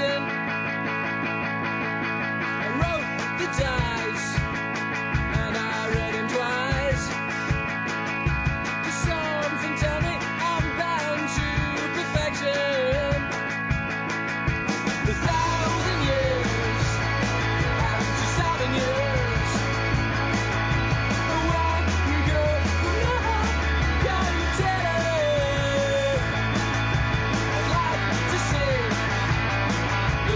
perfection. I wrote the dice and I read him twice. Does something tell me I'm bound to perfection? A thousand years and 2,000 years away we go from the heart. Can you tell? I'd like to see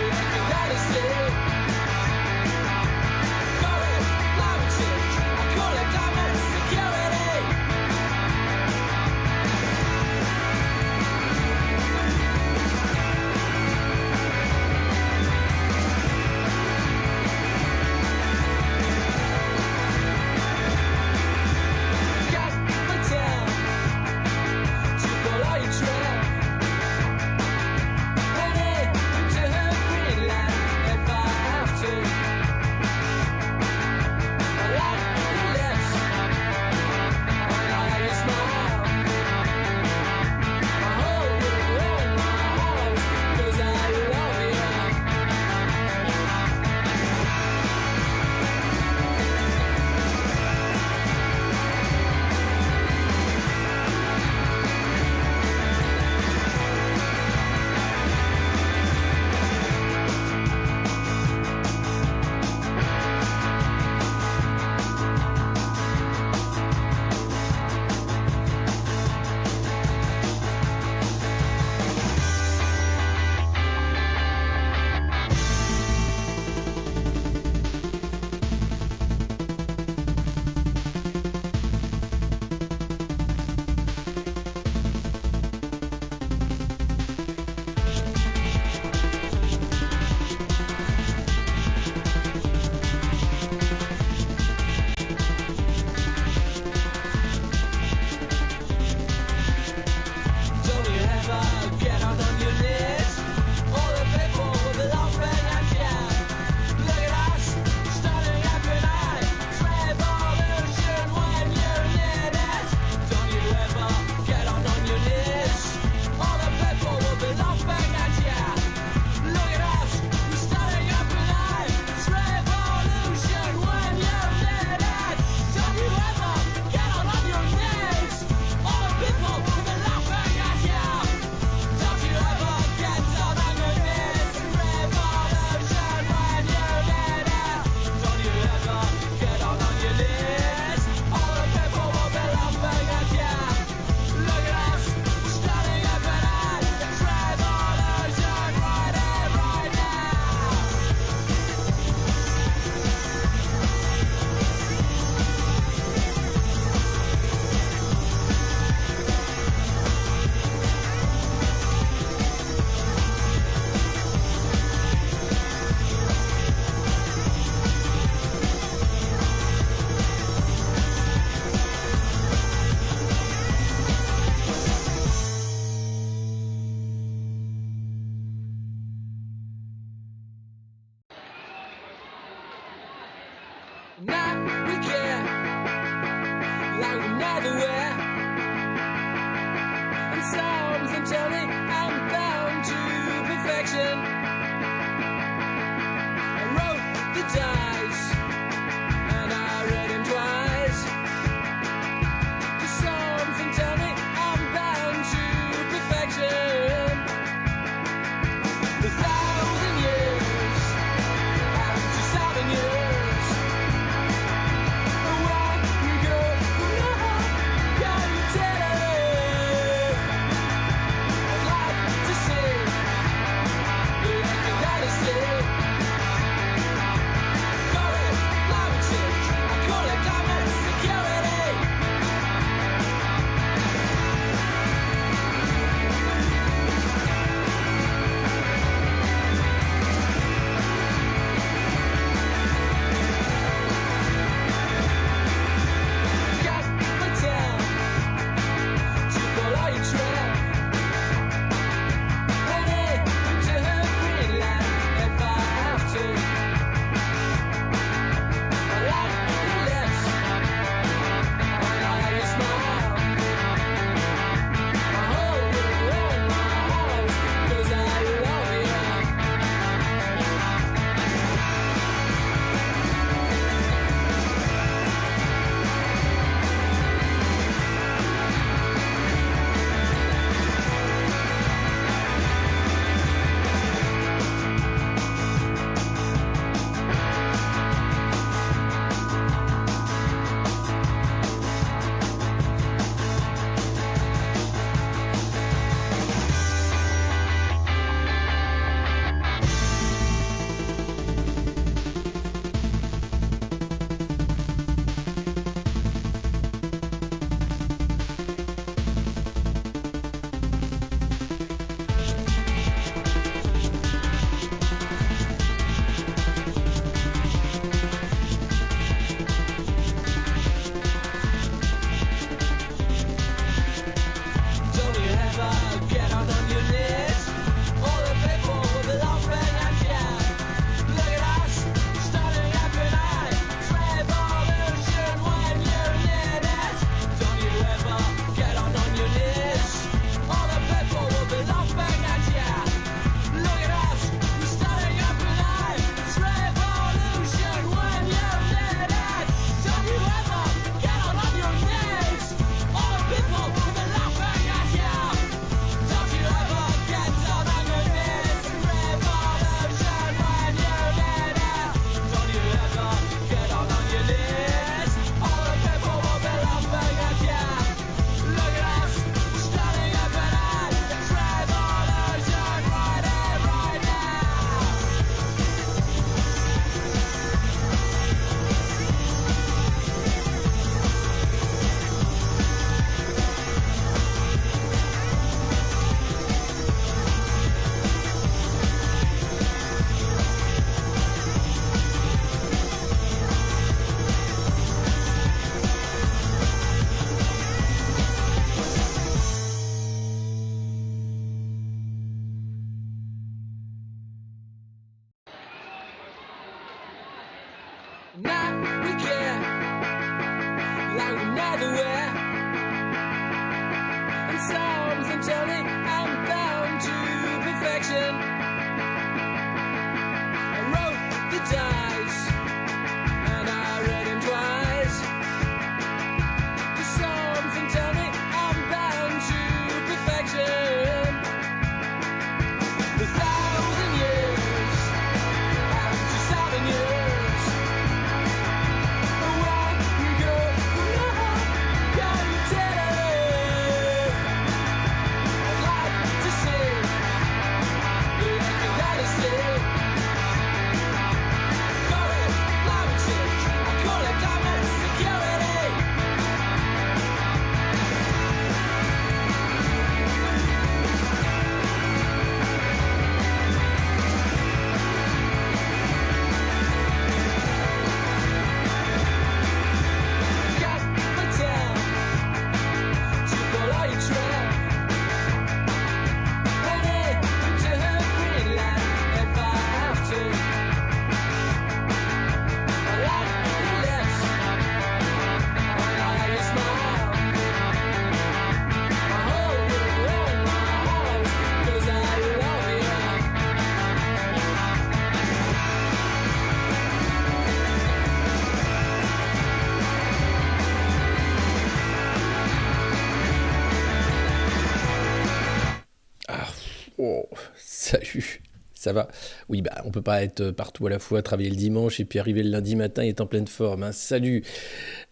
Oh, salut. Ça va? Oui, bah, on peut pas être partout à la fois, travailler le dimanche et puis arriver le lundi matin et être en pleine forme, hein. Salut.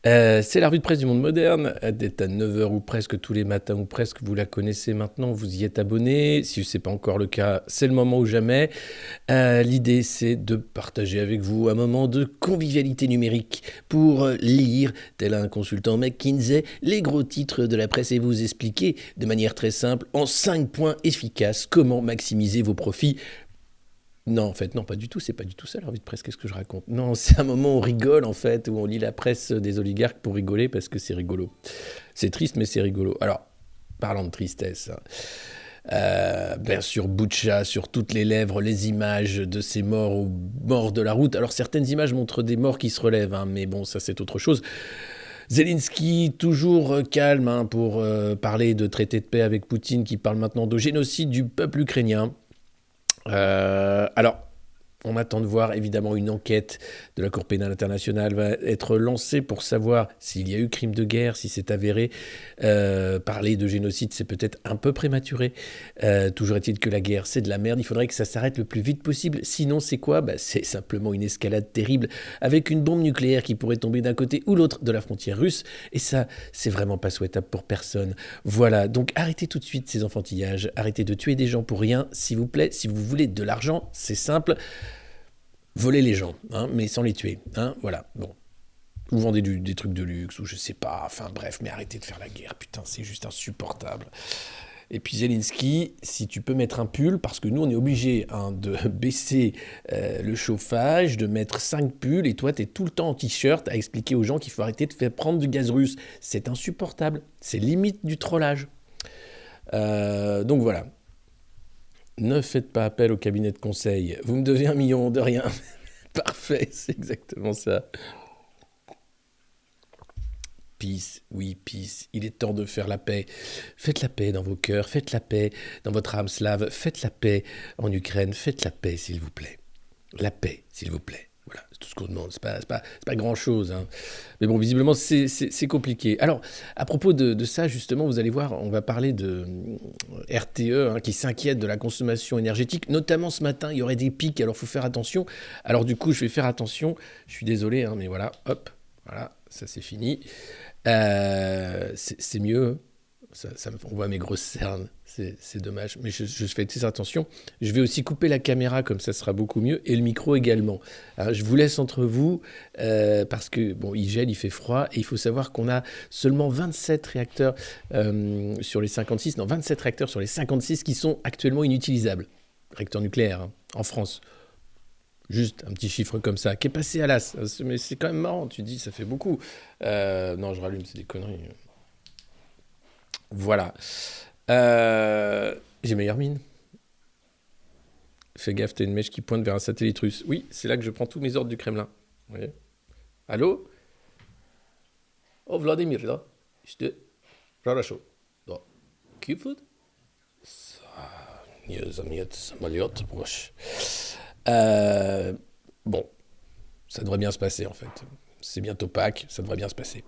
C'est la revue de presse du monde moderne. Elle est à 9 heures ou presque tous les matins ou presque. Vous la connaissez maintenant, vous y êtes abonné. Si ce n'est pas encore le cas, c'est le moment ou jamais. L'idée, c'est de partager avec vous un moment de convivialité numérique pour lire, tel un consultant McKinsey, les gros titres de la presse et vous expliquer de manière très simple, en 5 points efficaces, comment maximiser vos profits. Non, en fait, non, pas du tout. C'est pas du tout ça, la revue de presse. Qu'est-ce que je raconte? Non, c'est un moment où on rigole, en fait, où on lit la presse des oligarques pour rigoler parce que c'est rigolo. C'est triste, mais c'est rigolo. Alors, parlant de tristesse, hein, bien sûr, Boutcha sur toutes les lèvres, les images de ces morts au bord de la route. Alors, certaines images montrent des morts qui se relèvent, hein, mais bon, ça, c'est autre chose. Zelensky, toujours calme pour parler de traité de paix avec Poutine, qui parle maintenant de génocide du peuple ukrainien. Alors, on attend de voir, évidemment, une enquête de la Cour pénale internationale va être lancée pour savoir s'il y a eu crime de guerre, si c'est avéré. Parler de génocide, c'est peut-être un peu prématuré. Toujours est-il que la guerre, c'est de la merde. Il faudrait que ça s'arrête le plus vite possible. Sinon, c'est quoi? C'est simplement une escalade terrible avec une bombe nucléaire qui pourrait tomber d'un côté ou l'autre de la frontière russe. Et ça, c'est vraiment pas souhaitable pour personne. Voilà, donc arrêtez tout de suite ces enfantillages. Arrêtez de tuer des gens pour rien, s'il vous plaît. Si vous voulez de l'argent, c'est simple. Voler les gens, hein, mais sans les tuer. Hein, voilà, bon. Ou vendez des trucs de luxe, ou je sais pas. Enfin bref, mais arrêtez de faire la guerre. Putain, c'est juste insupportable. Et puis Zelensky, si tu peux mettre un pull, parce que nous, on est obligé de baisser le chauffage, de mettre 5 pulls, et toi, tu es tout le temps en t-shirt à expliquer aux gens qu'il faut arrêter de faire prendre du gaz russe. C'est insupportable. C'est limite du trollage. Donc voilà. Ne faites pas appel au cabinet de conseil. Vous me devez 1 million de rien. Parfait, c'est exactement ça. Peace, oui, peace. Il est temps de faire la paix. Faites la paix dans vos cœurs, faites la paix dans votre âme slave, faites la paix en Ukraine, faites la paix, s'il vous plaît. La paix, s'il vous plaît. Voilà, c'est tout ce qu'on demande. C'est pas grand-chose, hein. Mais bon, visiblement, c'est compliqué. Alors, à propos de ça, justement, vous allez voir, on va parler de RTE, hein, qui s'inquiète de la consommation énergétique. Notamment ce matin, il y aurait des pics, alors il faut faire attention. Alors du coup, je vais faire attention. Je suis désolé, hein, mais voilà, hop, voilà, ça c'est fini. C'est mieux. On voit mes grosses cernes, c'est dommage. Mais je fais très attention. Je vais aussi couper la caméra, comme ça sera beaucoup mieux, et le micro également. Alors, je vous laisse entre vous, parce que, bon, il gèle, il fait froid, et il faut savoir qu'on a seulement 27 réacteurs sur les 56, non, 27 réacteurs sur les 56 qui sont actuellement inutilisables. Réacteurs nucléaires, hein, en France. Juste un petit chiffre comme ça, qui est passé à l'as. Mais c'est quand même marrant, tu dis, ça fait beaucoup. Non, je rallume, c'est des conneries. Voilà. J'ai meilleure mine. Fais gaffe, t'as une mèche qui pointe vers un satellite russe. Oui, c'est là que je prends tous mes ordres du Kremlin. Vous voyez? Allô? Oh, Vladimir, là. Işte. Хорошо. Да. Кипфуд? Не заметь самолет, proche. Bon, ça devrait bien se passer en fait. C'est bientôt Pâques, ça devrait bien se passer.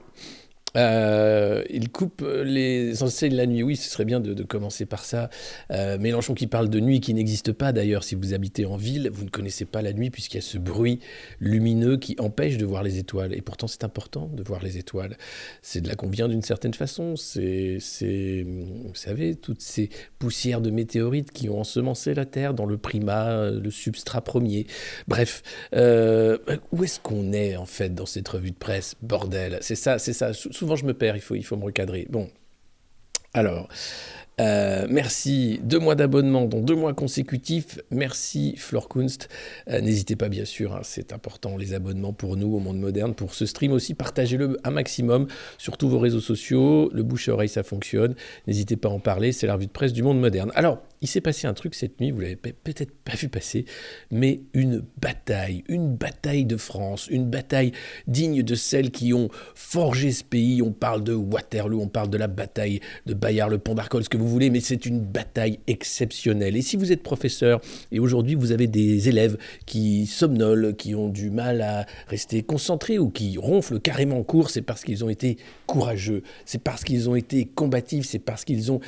Il coupe les enseignes la nuit. Oui, ce serait bien de commencer par ça. Mélenchon qui parle de nuit qui n'existe pas d'ailleurs. Si vous habitez en ville, vous ne connaissez pas la nuit puisqu'il y a ce bruit lumineux qui empêche de voir les étoiles. Et pourtant, c'est important de voir les étoiles. C'est de là qu'on vient d'une certaine façon. Vous savez, toutes ces poussières de météorites qui ont ensemencé la Terre dans le primat, le substrat premier. Bref, où est-ce qu'on est en fait dans cette revue de presse? Bordel, c'est ça, c'est ça. Souvent je me perds, il faut me recadrer. Bon, alors, merci, 2 mois d'abonnement, dont 2 mois consécutifs. Merci Flore Kunst. N'hésitez pas, bien sûr, hein, c'est important, les abonnements pour nous, au monde moderne, pour ce stream aussi. Partagez-le un maximum sur tous vos réseaux sociaux. Le bouche à oreille, ça fonctionne. N'hésitez pas à en parler, c'est la revue de presse du monde moderne. Alors, il s'est passé un truc cette nuit, vous l'avez peut-être pas vu passer, mais une bataille de France, une bataille digne de celles qui ont forgé ce pays. On parle de Waterloo, on parle de la bataille de Bayard, le pont d'Arcole, ce que vous voulez, mais c'est une bataille exceptionnelle. Et si vous êtes professeur, et aujourd'hui vous avez des élèves qui somnolent, qui ont du mal à rester concentrés ou qui ronflent carrément en cours, c'est parce qu'ils ont été courageux, c'est parce qu'ils ont été combatifs, c'est parce qu'ils ont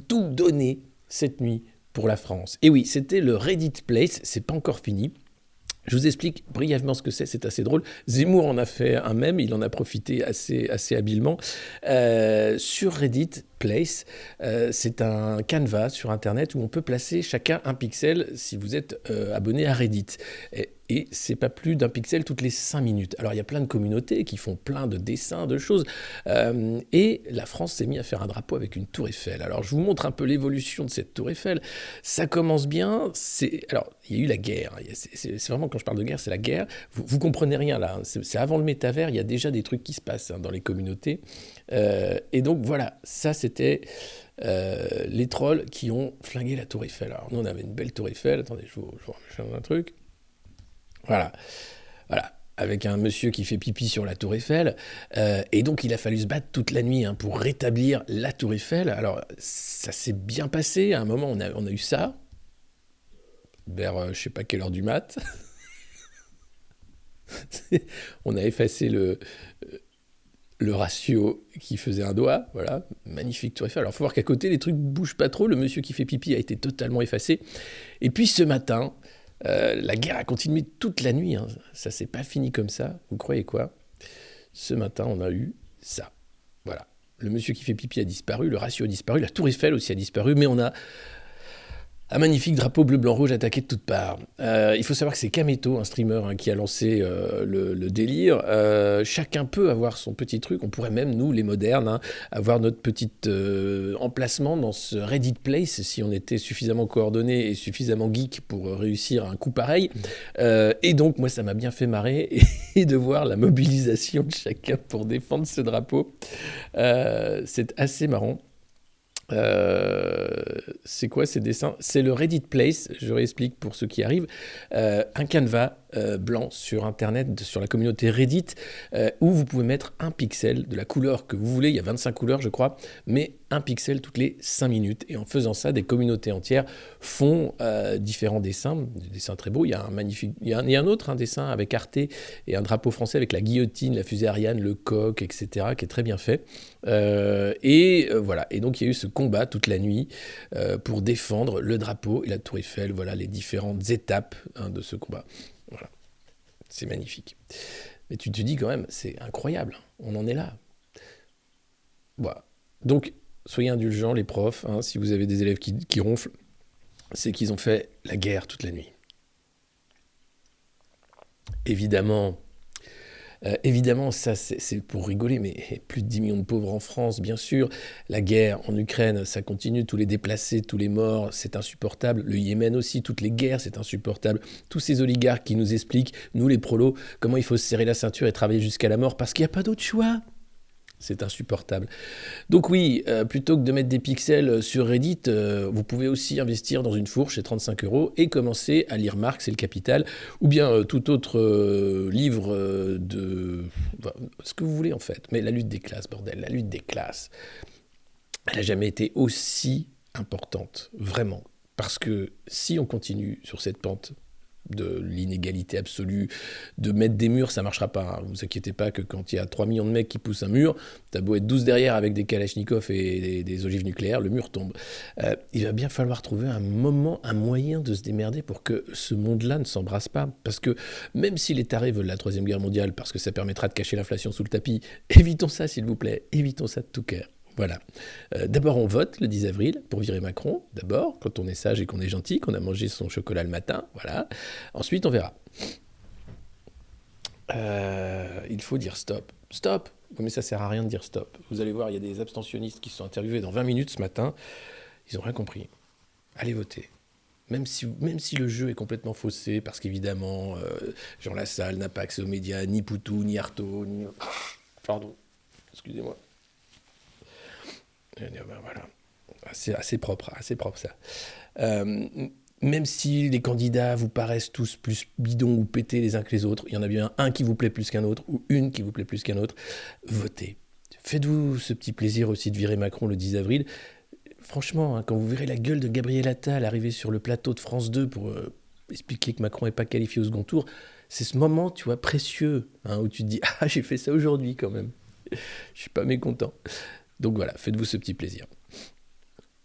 tout donné cette nuit pour la France. Et oui, c'était le Reddit Place, c'est pas encore fini. Je vous explique brièvement ce que c'est assez drôle. Zemmour en a fait un mème, il en a profité assez habilement. Sur Reddit Place, c'est un canevas sur Internet où on peut placer chacun un pixel si vous êtes abonné à Reddit. Et c'est pas plus d'un pixel toutes les 5 minutes. Alors il y a plein de communautés qui font plein de dessins, de choses. Et la France s'est mise à faire un drapeau avec une tour Eiffel. Alors je vous montre un peu l'évolution de cette tour Eiffel. Ça commence bien. Alors il y a eu la guerre. C'est vraiment, quand je parle de guerre, c'est la guerre. Vous comprenez rien là. C'est avant le métavers. Il y a déjà des trucs qui se passent dans les communautés. Et donc voilà, ça c'était les trolls qui ont flingué la tour Eiffel. Alors nous on avait une belle tour Eiffel. Attendez, je vous remets un truc. Voilà, voilà, avec un monsieur qui fait pipi sur la tour Eiffel. Et donc, il a fallu se battre toute la nuit pour rétablir la tour Eiffel. Alors, ça s'est bien passé. À un moment, on a eu ça, vers je sais pas quelle heure du mat. On a effacé le ratio qui faisait un doigt. Voilà, magnifique tour Eiffel. Alors, il faut voir qu'à côté, les trucs bougent pas trop. Le monsieur qui fait pipi a été totalement effacé. Et puis, ce matin... la guerre a continué toute la nuit, hein. Ça s'est pas fini comme ça, vous croyez quoi? Ce matin, on a eu ça. Voilà. Le monsieur qui fait pipi a disparu, le ratio a disparu, la tour Eiffel aussi a disparu, mais on a un magnifique drapeau bleu, blanc, rouge attaqué de toutes parts. Il faut savoir que c'est Kameto, un streamer, qui a lancé le délire. Chacun peut avoir son petit truc. On pourrait même, nous, les modernes, avoir notre petit emplacement dans ce Reddit Place si on était suffisamment coordonnés et suffisamment geek pour réussir un coup pareil. Et donc, moi, ça m'a bien fait marrer et de voir la mobilisation de chacun pour défendre ce drapeau. C'est assez marrant. C'est quoi ces dessins? C'est le Reddit Place, je réexplique pour ceux qui arrivent, un canevas blanc sur Internet, sur la communauté Reddit, où vous pouvez mettre un pixel de la couleur que vous voulez. Il y a 25 couleurs, je crois, mais un pixel toutes les 5 minutes. Et en faisant ça, des communautés entières font différents dessins, des dessins très beaux. Il y a un magnifique, il y a un autre, un dessin avec Arte et un drapeau français avec la guillotine, la fusée Ariane, le coq, etc., qui est très bien fait. Voilà. Et donc il y a eu ce combat toute la nuit pour défendre le drapeau et la tour Eiffel. Voilà les différentes étapes de ce combat. Voilà. C'est magnifique. Mais tu te dis quand même, c'est incroyable. On en est là. Voilà. Donc, soyez indulgents, les profs. Si vous avez des élèves qui ronflent, c'est qu'ils ont fait la guerre toute la nuit. Évidemment, ça c'est pour rigoler, mais plus de 10 millions de pauvres en France, bien sûr. La guerre en Ukraine, ça continue, tous les déplacés, tous les morts, c'est insupportable. Le Yémen aussi, toutes les guerres, c'est insupportable. Tous ces oligarques qui nous expliquent, nous les prolos, comment il faut se serrer la ceinture et travailler jusqu'à la mort parce qu'il n'y a pas d'autre choix. C'est insupportable. Donc oui, plutôt que de mettre des pixels sur Reddit, vous pouvez aussi investir dans une fourche à 35 € et commencer à lire Marx et le Capital, ou bien tout autre livre ce que vous voulez en fait. Mais la lutte des classes, bordel, la lutte des classes, elle n'a jamais été aussi importante, vraiment. Parce que si on continue sur cette pente de l'inégalité absolue, de mettre des murs, ça marchera pas. Vous inquiétez pas que quand il y a 3 millions de mecs qui poussent un mur, t'as beau être 12 derrière avec des kalachnikovs et des ogives nucléaires, le mur tombe. Il va bien falloir trouver un moyen de se démerder pour que ce monde-là ne s'embrasse pas. Parce que même si les tarés veulent la Troisième Guerre mondiale, parce que ça permettra de cacher l'inflation sous le tapis, évitons ça s'il vous plaît, évitons ça de tout cœur. Voilà. D'abord, on vote le 10 avril pour virer Macron. D'abord, quand on est sage et qu'on est gentil, qu'on a mangé son chocolat le matin. Voilà. Ensuite, on verra. Il faut dire stop. Stop! Mais ça sert à rien de dire stop. Vous allez voir, il y a des abstentionnistes qui se sont interviewés dans 20 minutes ce matin. Ils n'ont rien compris. Allez voter. Même si le jeu est complètement faussé, parce qu'évidemment, Jean Lassalle n'a pas accès aux médias, ni Poutou, ni Artaud, ni... Pardon. Excusez-moi. Voilà, assez propre ça. Même si les candidats vous paraissent tous plus bidons ou pétés les uns que les autres, il y en a bien un qui vous plaît plus qu'un autre ou une qui vous plaît plus qu'un autre, votez. Faites-vous ce petit plaisir aussi de virer Macron le 10 avril. Franchement, quand vous verrez la gueule de Gabriel Attal arriver sur le plateau de France 2 pour expliquer que Macron n'est pas qualifié au second tour, c'est ce moment, tu vois, précieux, où tu te dis « Ah, j'ai fait ça aujourd'hui quand même. Je suis pas mécontent. » Donc voilà, faites-vous ce petit plaisir.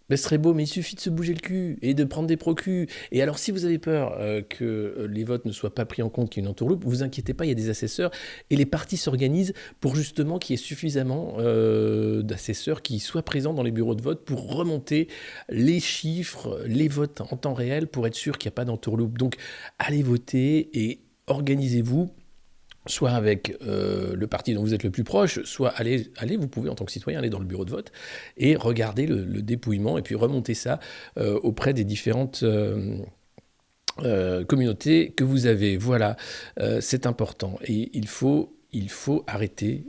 Ben, ce serait beau, mais il suffit de se bouger le cul et de prendre des procus. Et alors, si vous avez peur que les votes ne soient pas pris en compte, qu'il y ait une entourloupe, vous inquiétez pas, il y a des assesseurs et les partis s'organisent pour justement qu'il y ait suffisamment d'assesseurs qui soient présents dans les bureaux de vote pour remonter les chiffres, les votes en temps réel pour être sûr qu'il n'y a pas d'entourloupe. Donc, allez voter et organisez-vous soit avec le parti dont vous êtes le plus proche, soit allez, vous pouvez en tant que citoyen aller dans le bureau de vote et regarder le dépouillement et puis remonter ça auprès des différentes communautés que vous avez. Voilà, c'est important et il faut arrêter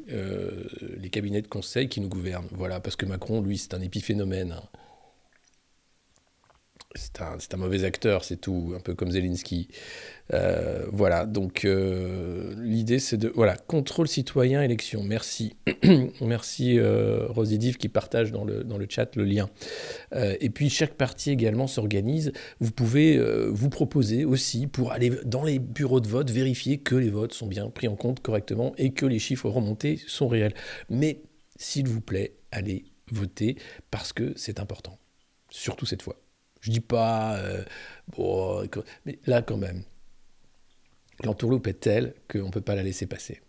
les cabinets de conseil qui nous gouvernent. Voilà, parce que Macron, lui, c'est un épiphénomène. Hein. C'est un mauvais acteur, c'est tout, un peu comme Zelensky. Voilà, donc l'idée c'est de... Voilà, contrôle citoyen, élection, merci. Merci Rosidiv qui partage dans le chat le lien. Et puis chaque parti également s'organise. Vous pouvez vous proposer aussi pour aller dans les bureaux de vote, vérifier que les votes sont bien pris en compte correctement et que les chiffres remontés sont réels. Mais s'il vous plaît, allez voter parce que c'est important, surtout cette fois. Je dis pas, bon, mais là quand même, l'entourloupe est telle qu'on ne peut pas la laisser passer.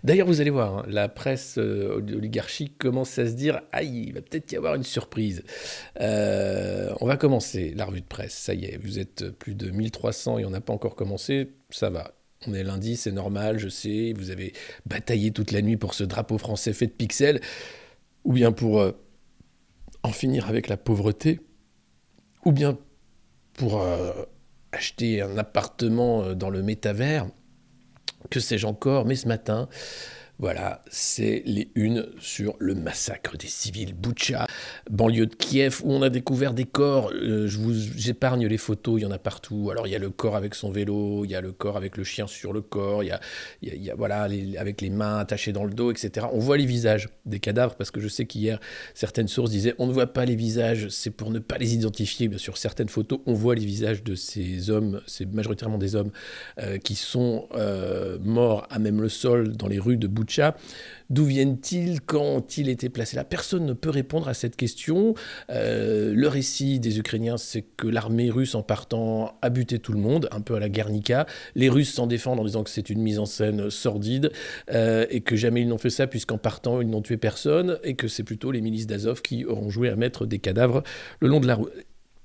D'ailleurs, vous allez voir, hein, la presse oligarchique commence à se dire « Aïe, il va peut-être y avoir une surprise ». On va commencer la revue de presse, ça y est, vous êtes plus de 1300 et on n'a pas encore commencé, ça va. On est lundi, c'est normal, je sais, vous avez bataillé toute la nuit pour ce drapeau français fait de pixels, ou bien pour en finir avec la pauvreté, ou bien pour acheter un appartement dans le métavers, que sais-je encore, mais ce matin, voilà, c'est les unes sur le massacre des civils. Boutcha, banlieue de Kiev, où on a découvert des corps. J'épargne les photos, il y en a partout. Alors, il y a le corps avec son vélo, il y a le corps avec le chien sur le corps, il y a voilà, avec les mains attachées dans le dos, etc. On voit les visages des cadavres, parce que je sais qu'hier, certaines sources disaient on ne voit pas les visages, c'est pour ne pas les identifier. Bien sûr, certaines photos, on voit les visages de ces hommes, c'est majoritairement des hommes qui sont morts à même le sol dans les rues de Boutcha. D'où viennent-ils? Quand ont-ils été placés là? Personne ne peut répondre à cette question. Le récit des Ukrainiens, c'est que l'armée russe, en partant, a buté tout le monde, un peu à la Guernica. Les Russes s'en défendent en disant que c'est une mise en scène sordide et que jamais ils n'ont fait ça puisqu'en partant, ils n'ont tué personne et que c'est plutôt les milices d'Azov qui auront joué à mettre des cadavres le long de la route.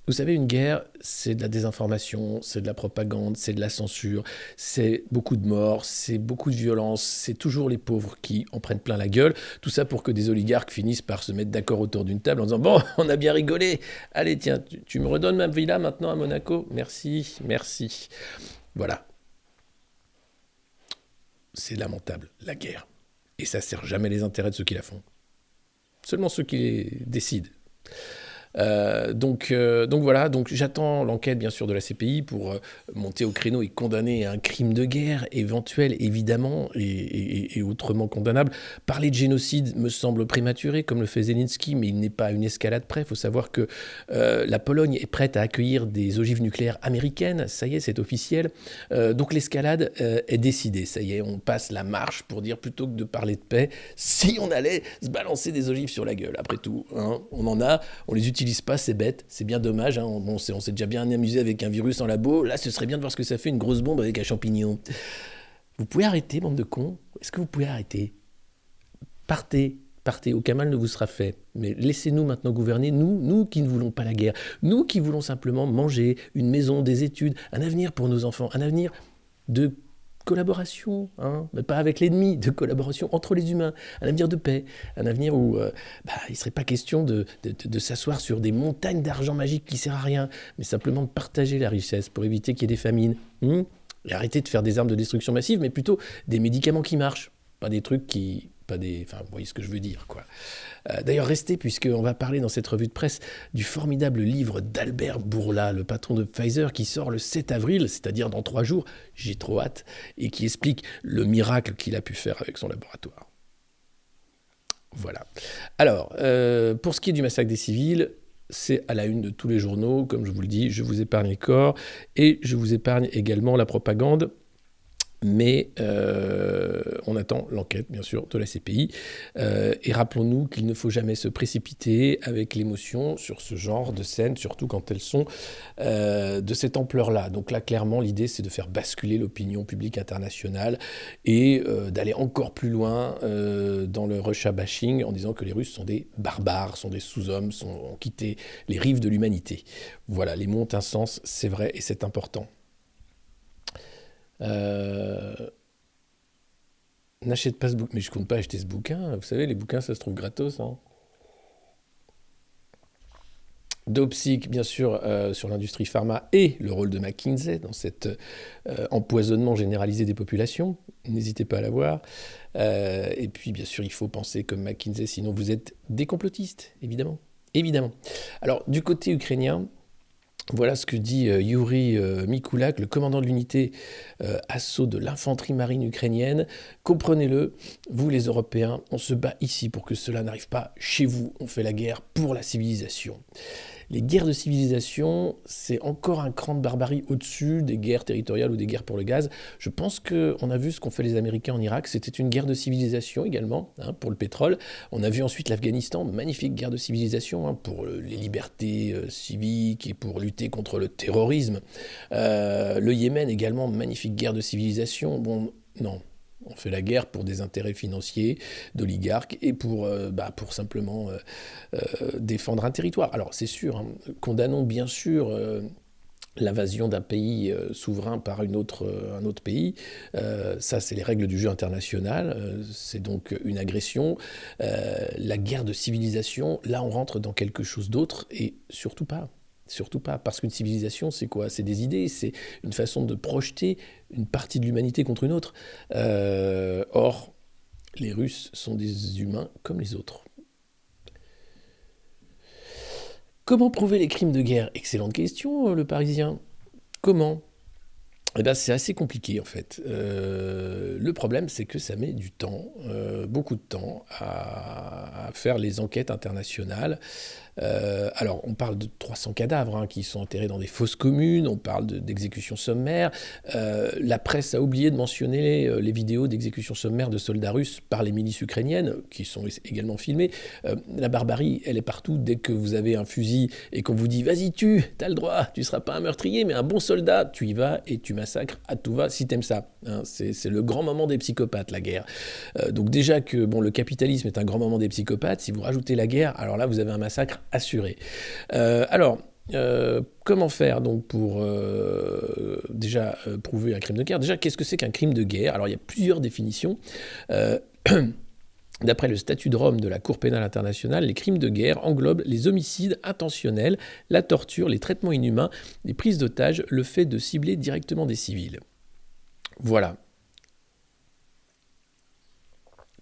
Vous savez, une guerre, c'est de la désinformation, c'est de la propagande, c'est de la censure, c'est beaucoup de morts, c'est beaucoup de violence, c'est toujours les pauvres qui en prennent plein la gueule. Tout ça pour que des oligarques finissent par se mettre d'accord autour d'une table en disant « Bon, on a bien rigolé, allez tiens, tu me redonnes ma villa maintenant à Monaco? Merci, merci. » Voilà. C'est lamentable, la guerre. Et ça ne sert jamais les intérêts de ceux qui la font. Seulement ceux qui les décident. Donc voilà, donc j'attends l'enquête bien sûr de la CPI pour monter au créneau et condamner un crime de guerre éventuel évidemment et autrement condamnable. Parler de génocide me semble prématuré comme le fait Zelensky, mais il n'est pas à une escalade près. Il faut savoir que la Pologne est prête à accueillir des ogives nucléaires américaines, ça y est, c'est officiel. Donc l'escalade est décidée, ça y est, on passe la marche pour dire plutôt que de parler de paix, si on allait se balancer des ogives sur la gueule, après tout, hein, on en a, on les utilise pas, c'est bête, c'est bien dommage, hein. On s'est déjà bien amusé avec un virus en labo, là ce serait bien de voir ce que ça fait une grosse bombe avec un champignon. Vous pouvez arrêter, bande de cons? Est-ce que vous pouvez arrêter? Partez, aucun mal ne vous sera fait, mais laissez-nous maintenant gouverner, nous qui ne voulons pas la guerre, nous qui voulons simplement manger, une maison, des études, un avenir pour nos enfants, un avenir de collaboration, hein, mais pas avec l'ennemi, de collaboration entre les humains, un avenir de paix, un avenir où il ne serait pas question de s'asseoir sur des montagnes d'argent magique qui ne sert à rien, mais simplement de partager la richesse pour éviter qu'il y ait des famines, et arrêter de faire des armes de destruction massive, mais plutôt des médicaments qui marchent, pas des trucs qui... Enfin, vous voyez ce que je veux dire, quoi. D'ailleurs, restez, puisqu'on va parler dans cette revue de presse du formidable livre d'Albert Bourla, le patron de Pfizer, qui sort le 7 avril, c'est-à-dire dans 3 jours, j'ai trop hâte, et qui explique le miracle qu'il a pu faire avec son laboratoire. Voilà. Alors, pour ce qui est du massacre des civils, c'est à la une de tous les journaux, comme je vous le dis, je vous épargne les corps, et je vous épargne également la propagande. Mais on attend l'enquête, bien sûr, de la CPI. Et rappelons-nous qu'il ne faut jamais se précipiter avec l'émotion sur ce genre de scènes, surtout quand elles sont de cette ampleur-là. Donc là, clairement, l'idée, c'est de faire basculer l'opinion publique internationale et d'aller encore plus loin dans le Russia bashing en disant que les Russes sont des barbares, sont des sous-hommes, ont quitté les rives de l'humanité. Voilà, les mots ont un sens, c'est vrai et c'est important. N'achète pas ce bouquin, mais je compte pas acheter ce bouquin. Vous savez, les bouquins, ça se trouve gratos. Hein. Dopsic, bien sûr, sur l'industrie pharma et le rôle de McKinsey dans cet empoisonnement généralisé des populations. N'hésitez pas à la voir. Et puis, bien sûr, il faut penser comme McKinsey, sinon vous êtes des complotistes, évidemment. Évidemment. Alors, du côté ukrainien, voilà ce que dit Yuri Mikulak, le commandant de l'unité assaut de l'infanterie marine ukrainienne. Comprenez-le, vous les Européens, on se bat ici pour que cela n'arrive pas chez vous. On fait la guerre pour la civilisation. Les guerres de civilisation, c'est encore un cran de barbarie au-dessus des guerres territoriales ou des guerres pour le gaz. Je pense qu'on a vu ce qu'ont fait les Américains en Irak, c'était une guerre de civilisation également, hein, pour le pétrole. On a vu ensuite l'Afghanistan, magnifique guerre de civilisation, hein, pour les libertés civiques et pour lutter contre le terrorisme. Le Yémen également, magnifique guerre de civilisation. Bon, non. On fait la guerre pour des intérêts financiers d'oligarques et pour simplement défendre un territoire. Alors c'est sûr, hein, condamnons bien sûr l'invasion d'un pays souverain par un autre pays. Ça, c'est les règles du jeu international. C'est donc une agression. La guerre de civilisation, là, on rentre dans quelque chose d'autre et surtout pas. Surtout pas, parce qu'une civilisation, c'est quoi? C'est des idées, c'est une façon de projeter une partie de l'humanité contre une autre. Or, les Russes sont des humains comme les autres. Comment prouver les crimes de guerre? Excellente question, le Parisien. Comment? Eh ben, c'est assez compliqué en fait. Le problème, c'est que ça met du temps, beaucoup de temps, à faire les enquêtes internationales. Alors, on parle de 300 cadavres hein, qui sont enterrés dans des fosses communes, on parle d'exécutions sommaires. La presse a oublié de mentionner les vidéos d'exécutions sommaires de soldats russes par les milices ukrainiennes, qui sont également filmées. La barbarie, elle est partout. Dès que vous avez un fusil et qu'on vous dit « Vas-y, t'as le droit, tu seras pas un meurtrier, mais un bon soldat », tu y vas et tu massacres à tout va si t'aimes ça. Hein, c'est le grand moment des psychopathes, la guerre. Donc déjà que le capitalisme est un grand moment des psychopathes, si vous rajoutez la guerre, alors là, vous avez un massacre assuré. Comment faire donc pour déjà prouver un crime de guerre? Déjà, qu'est-ce que c'est qu'un crime de guerre? Alors, il y a plusieurs définitions. D'après le statut de Rome de la Cour pénale internationale, les crimes de guerre englobent les homicides intentionnels, la torture, les traitements inhumains, les prises d'otages, le fait de cibler directement des civils. Voilà.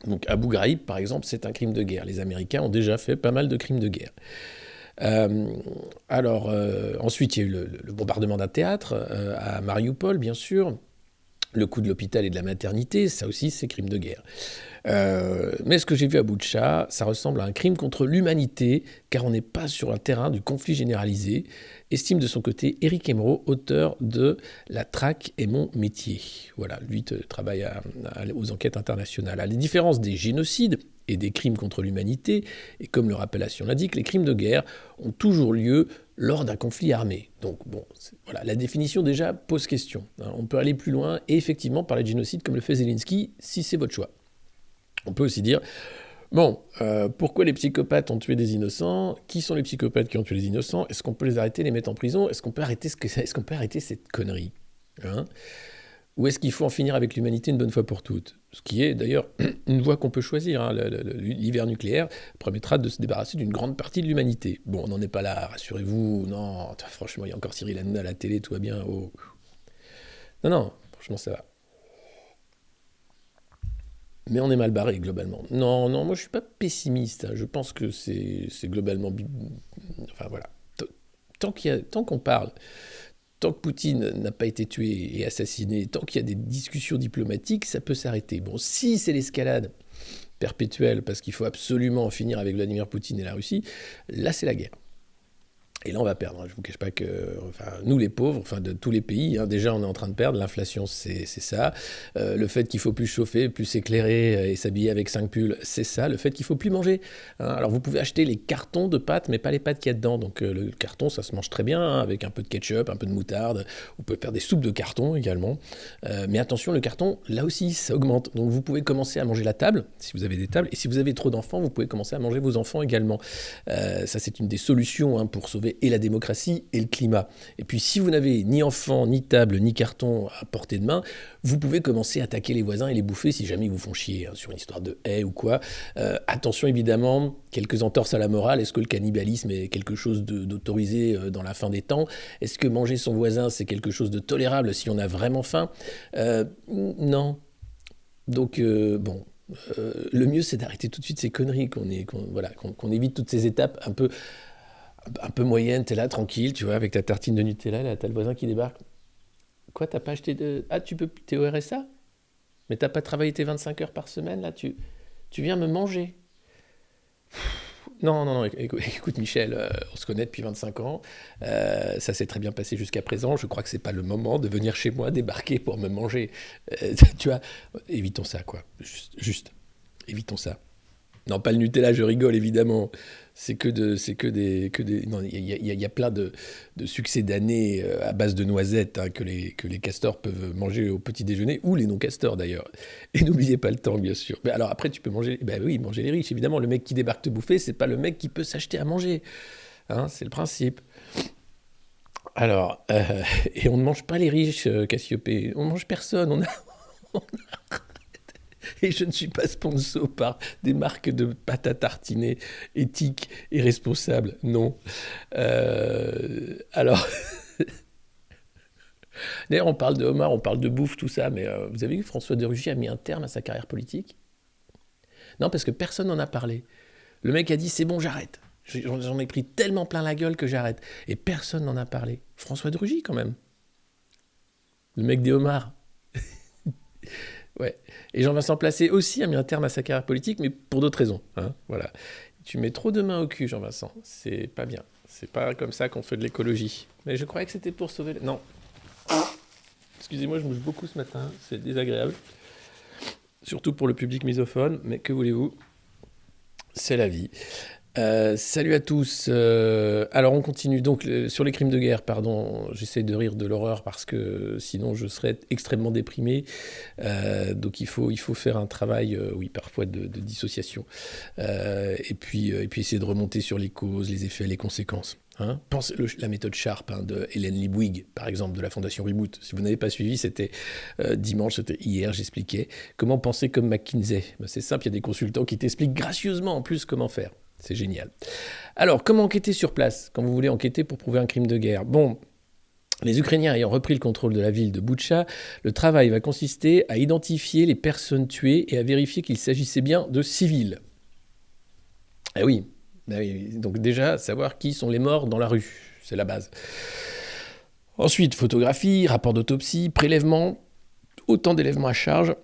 Donc Abu Ghraib, par exemple, c'est un crime de guerre. Les Américains ont déjà fait pas mal de crimes de guerre. Ensuite, il y a eu le bombardement d'un théâtre à Mariupol, bien sûr. Le coup de l'hôpital et de la maternité, ça aussi, c'est crime de guerre. Mais ce que j'ai vu à Boutcha, ça ressemble à un crime contre l'humanité, car on n'est pas sur un terrain du conflit généralisé, estime de son côté Éric Emeraud, auteur de La traque est mon métier. Voilà, lui travaille aux enquêtes internationales. À la différence des génocides et des crimes contre l'humanité, et comme leur appellation l'indique, les crimes de guerre ont toujours lieu lors d'un conflit armé. Donc bon, voilà, la définition déjà pose question. Hein, on peut aller plus loin et effectivement parler de génocide comme le fait Zelensky, si c'est votre choix. On peut aussi dire, pourquoi les psychopathes ont tué des innocents? Qui sont les psychopathes qui ont tué les innocents? Est-ce qu'on peut les arrêter, les mettre en prison? Est-ce qu'on peut arrêter cette connerie, hein? Ou est-ce qu'il faut en finir avec l'humanité une bonne fois pour toutes? Ce qui est d'ailleurs une voie qu'on peut choisir. Hein. L'hiver nucléaire permettra de se débarrasser d'une grande partie de l'humanité. Bon, on n'en est pas là, rassurez-vous. Non, franchement, il y a encore Cyril Hanouna à la télé, tout va bien. Oh. Non, franchement, ça va. Mais on est mal barré, globalement. Non, moi, je ne suis pas pessimiste. Hein. Je pense que c'est globalement... Enfin, voilà. Tant qu'on parle... Tant que Poutine n'a pas été tué et assassiné, tant qu'il y a des discussions diplomatiques, ça peut s'arrêter. Bon, si c'est l'escalade perpétuelle, parce qu'il faut absolument en finir avec Vladimir Poutine et la Russie, là c'est la guerre. Et là, on va perdre. Je ne vous cache pas que, enfin, nous les pauvres, enfin de tous les pays, hein, déjà on est en train de perdre. L'inflation, c'est ça. Le fait qu'il faut plus chauffer, plus s'éclairer et s'habiller avec 5 pulls, c'est ça. Le fait qu'il faut plus manger. Hein. Alors vous pouvez acheter les cartons de pâtes, mais pas les pâtes qu'il y a dedans. Donc le carton, ça se mange très bien hein, avec un peu de ketchup, un peu de moutarde. Vous pouvez faire des soupes de carton également. Mais attention, le carton, là aussi, ça augmente. Donc vous pouvez commencer à manger la table, si vous avez des tables. Et si vous avez trop d'enfants, vous pouvez commencer à manger vos enfants également. Ça, c'est une des solutions hein, pour sauver et la démocratie et le climat. Et puis, si vous n'avez ni enfant, ni table, ni carton à portée de main, vous pouvez commencer à attaquer les voisins et les bouffer si jamais ils vous font chier hein, sur une histoire de haie ou quoi. Attention, évidemment, quelques entorses à la morale. Est-ce que le cannibalisme est quelque chose d'autorisé dans la fin des temps? Est-ce que manger son voisin, c'est quelque chose de tolérable si on a vraiment faim? Non. Donc, bon... le mieux, c'est d'arrêter tout de suite ces conneries, qu'on évite toutes ces étapes un peu moyennes. T'es là, tranquille, tu vois, avec ta tartine de Nutella, là, t'as le voisin qui débarque. Quoi, t'as pas acheté de... Ah, t'es au RSA? Mais t'as pas travaillé tes 25 heures par semaine, là, tu viens me manger. Non, non, non, écoute Michel, on se connaît depuis 25 ans, ça s'est très bien passé jusqu'à présent, je crois que c'est pas le moment de venir chez moi débarquer pour me manger. Tu vois, évitons ça, quoi, juste, évitons ça. Non, pas le Nutella, je rigole évidemment. Non, il y a plein de succès d'années à base de noisettes hein, que les castors peuvent manger au petit déjeuner, ou les non-castors d'ailleurs. Et n'oubliez pas le temps, bien sûr. Mais alors après, tu peux manger, ben oui, manger les riches, évidemment. Le mec qui débarque te bouffer, c'est pas le mec qui peut s'acheter à manger. Hein, c'est le principe. Alors, et on ne mange pas les riches, Cassiopée. On mange personne. Et je ne suis pas sponsor par des marques de pâte à tartiner éthiques et responsables. Non. Alors, d'ailleurs, on parle de homard, on parle de bouffe, tout ça, mais vous avez vu que François de Rugy a mis un terme à sa carrière politique? Non, parce que personne n'en a parlé. Le mec a dit c'est bon, j'arrête. J'en ai pris tellement plein la gueule que j'arrête. Et personne n'en a parlé. François de Rugy, quand même. Le mec des homards. Ouais. Et Jean-Vincent Placé aussi a mis un terme à sa carrière politique, mais pour d'autres raisons. Hein, voilà. Tu mets trop de mains au cul, Jean-Vincent. C'est pas bien. C'est pas comme ça qu'on fait de l'écologie. Mais je croyais que c'était pour sauver... Non. Excusez-moi, je bouge beaucoup ce matin. C'est désagréable. Surtout pour le public misophone. Mais que voulez-vous? C'est la vie. Salut à tous. Alors on continue donc sur les crimes de guerre. Pardon, j'essaie de rire de l'horreur parce que sinon je serais extrêmement déprimé. Donc il faut faire un travail, oui parfois de dissociation. Et puis essayer de remonter sur les causes, les effets, les conséquences. Hein, la méthode Sharp hein, de Hélène Libwig, par exemple, de la Fondation Reboot. Si vous n'avez pas suivi, c'était dimanche, c'était hier, j'expliquais comment penser comme McKinsey. Ben, c'est simple, il y a des consultants qui t'expliquent gracieusement en plus comment faire. C'est génial. Alors, comment enquêter sur place quand vous voulez enquêter pour prouver un crime de guerre? Bon, les Ukrainiens ayant repris le contrôle de la ville de Boutcha, le travail va consister à identifier les personnes tuées et à vérifier qu'il s'agissait bien de civils. Eh oui, donc déjà, savoir qui sont les morts dans la rue, c'est la base. Ensuite, photographie, rapport d'autopsie, prélèvement, autant d'éléments à charge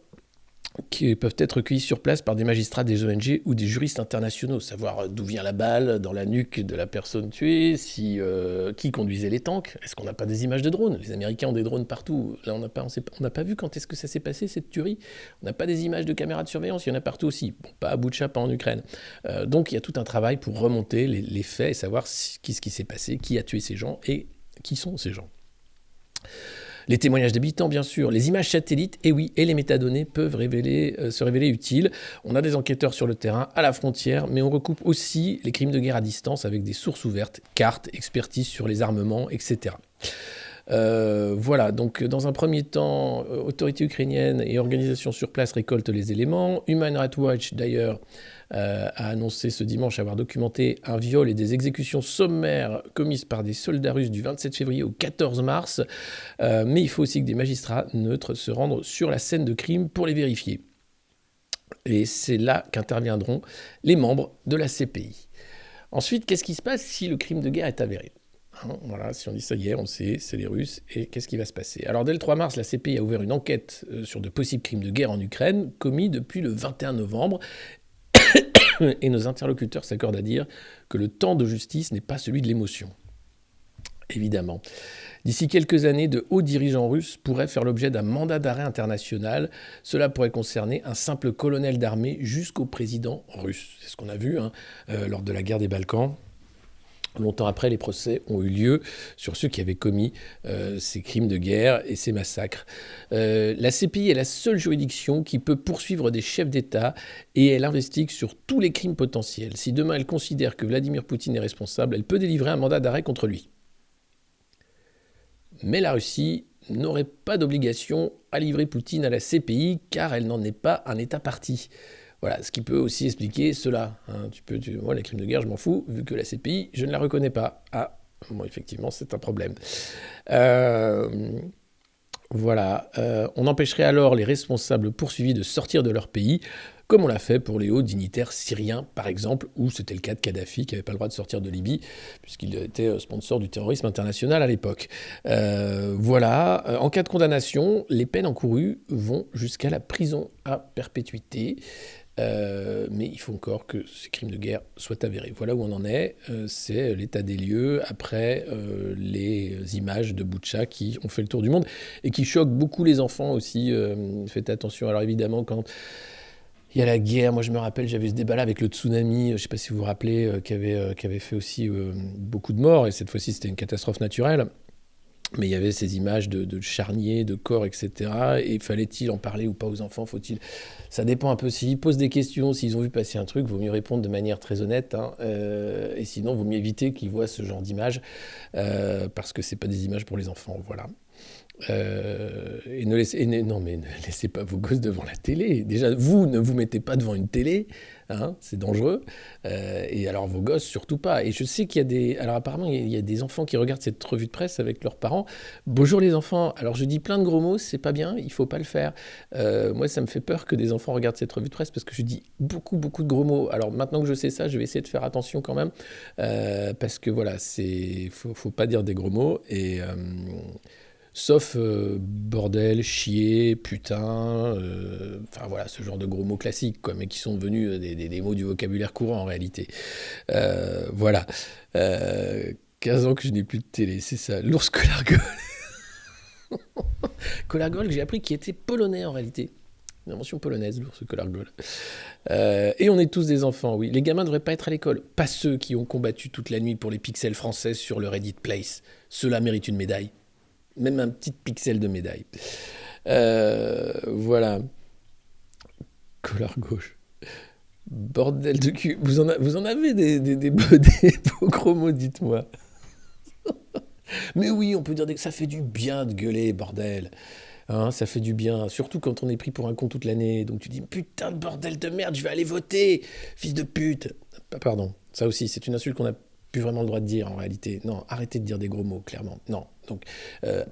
qui peuvent être recueillis sur place par des magistrats des ONG ou des juristes internationaux, savoir d'où vient la balle dans la nuque de la personne tuée, qui conduisait les tanks, est-ce qu'on n'a pas des images de drones? Les Américains ont des drones partout, là on n'a pas vu quand est-ce que ça s'est passé cette tuerie, on n'a pas des images de caméras de surveillance, il y en a partout aussi, bon, pas à Boutcha, pas en Ukraine. Donc il y a tout un travail pour remonter les faits et savoir ce qui s'est passé, qui a tué ces gens et qui sont ces gens. Les témoignages d'habitants, bien sûr, les images satellites, et oui, et les métadonnées peuvent se révéler utiles. On a des enquêteurs sur le terrain, à la frontière, mais on recoupe aussi les crimes de guerre à distance avec des sources ouvertes, cartes, expertise sur les armements, etc. Voilà, donc dans un premier temps, autorités ukrainiennes et organisations sur place récoltent les éléments. Human Rights Watch, d'ailleurs, a annoncé ce dimanche avoir documenté un viol et des exécutions sommaires commises par des soldats russes du 27 février au 14 mars. Mais il faut aussi que des magistrats neutres se rendent sur la scène de crime pour les vérifier. Et c'est là qu'interviendront les membres de la CPI. Ensuite, qu'est-ce qui se passe si le crime de guerre est avéré ? Voilà, si on dit ça hier, on sait, c'est les Russes, et qu'est-ce qui va se passer? Alors dès le 3 mars, la CPI a ouvert une enquête sur de possibles crimes de guerre en Ukraine, commis depuis le 21 novembre, et nos interlocuteurs s'accordent à dire que le temps de justice n'est pas celui de l'émotion. évidemment. D'ici quelques années, de hauts dirigeants russes pourraient faire l'objet d'un mandat d'arrêt international. Cela pourrait concerner un simple colonel d'armée jusqu'au président russe. C'est ce qu'on a vu lors de la guerre des Balkans. Longtemps après, les procès ont eu lieu sur ceux qui avaient commis ces crimes de guerre et ces massacres. La CPI est la seule juridiction qui peut poursuivre des chefs d'État et elle investigue sur tous les crimes potentiels. Si demain elle considère que Vladimir Poutine est responsable, elle peut délivrer un mandat d'arrêt contre lui. Mais la Russie n'aurait pas d'obligation à livrer Poutine à la CPI car elle n'en est pas un État partie. Voilà, ce qui peut aussi expliquer cela. Moi, les crimes de guerre, je m'en fous, vu que la CPI, je ne la reconnais pas. Ah, bon, effectivement, c'est un problème. Voilà, on empêcherait alors les responsables poursuivis de sortir de leur pays, comme on l'a fait pour les hauts dignitaires syriens, par exemple, où c'était le cas de Kadhafi, qui n'avait pas le droit de sortir de Libye, puisqu'il était sponsor du terrorisme international à l'époque. Voilà, en cas de condamnation, les peines encourues vont jusqu'à la prison à perpétuité. Mais il faut encore que ces crimes de guerre soient avérés. Voilà où on en est. C'est l'état des lieux après les images de Boutcha qui ont fait le tour du monde et qui choquent beaucoup les enfants aussi. Faites attention. Alors évidemment, quand il y a la guerre, moi je me rappelle, j'avais ce débat-là avec le tsunami, je ne sais pas si vous vous rappelez, qui avait fait aussi beaucoup de morts, et cette fois-ci c'était une catastrophe naturelle. Mais il y avait ces images de charniers, de corps, etc. Et fallait-il en parler ou pas aux enfants? Faut-il... Ça dépend un peu. S'ils posent des questions, s'ils ont vu passer un truc, il vaut mieux répondre de manière très honnête. Et sinon, il vaut mieux éviter qu'ils voient ce genre d'images, parce que ce n'est pas des images pour les enfants. Voilà. Non, mais ne laissez pas vos gosses devant la télé. Déjà, vous, ne vous mettez pas devant une télé, hein, c'est dangereux. Et alors, vos gosses, surtout pas. Et je sais qu'il y a des... Alors, apparemment, il y a des enfants qui regardent cette revue de presse avec leurs parents. Bonjour les enfants. Alors, je dis plein de gros mots, c'est pas bien, il faut pas le faire. Moi, ça me fait peur que des enfants regardent cette revue de presse parce que je dis beaucoup, beaucoup de gros mots. Alors, maintenant que je sais ça, je vais essayer de faire attention quand même. Parce que voilà, faut pas dire des gros mots. Et... sauf bordel, chier, putain, enfin voilà, ce genre de gros mots classiques, quoi, mais qui sont devenus des mots du vocabulaire courant en réalité. Voilà. 15 ans que je n'ai plus de télé, c'est ça. L'ours Colargol. Colargol, que j'ai appris qui était polonais en réalité. Une invention polonaise, l'ours Colargol. Et on est tous des enfants, oui. Les gamins ne devraient pas être à l'école. Pas ceux qui ont combattu toute la nuit pour les pixels françaises sur le Reddit Place. Ceux-là méritent une médaille. Même un petit pixel de médaille. Voilà. Colère gauche. Bordel de cul. Vous en avez des beaux gros mots, dites-moi. Mais oui, on peut dire que ça fait du bien de gueuler, bordel. Hein, ça fait du bien, surtout quand on est pris pour un con toute l'année. Donc tu dis, putain de bordel de merde, je vais aller voter, fils de pute. Pardon, ça aussi, c'est une insulte qu'on n'a plus vraiment le droit de dire en réalité. Non, arrêtez de dire des gros mots, clairement. Non. Donc,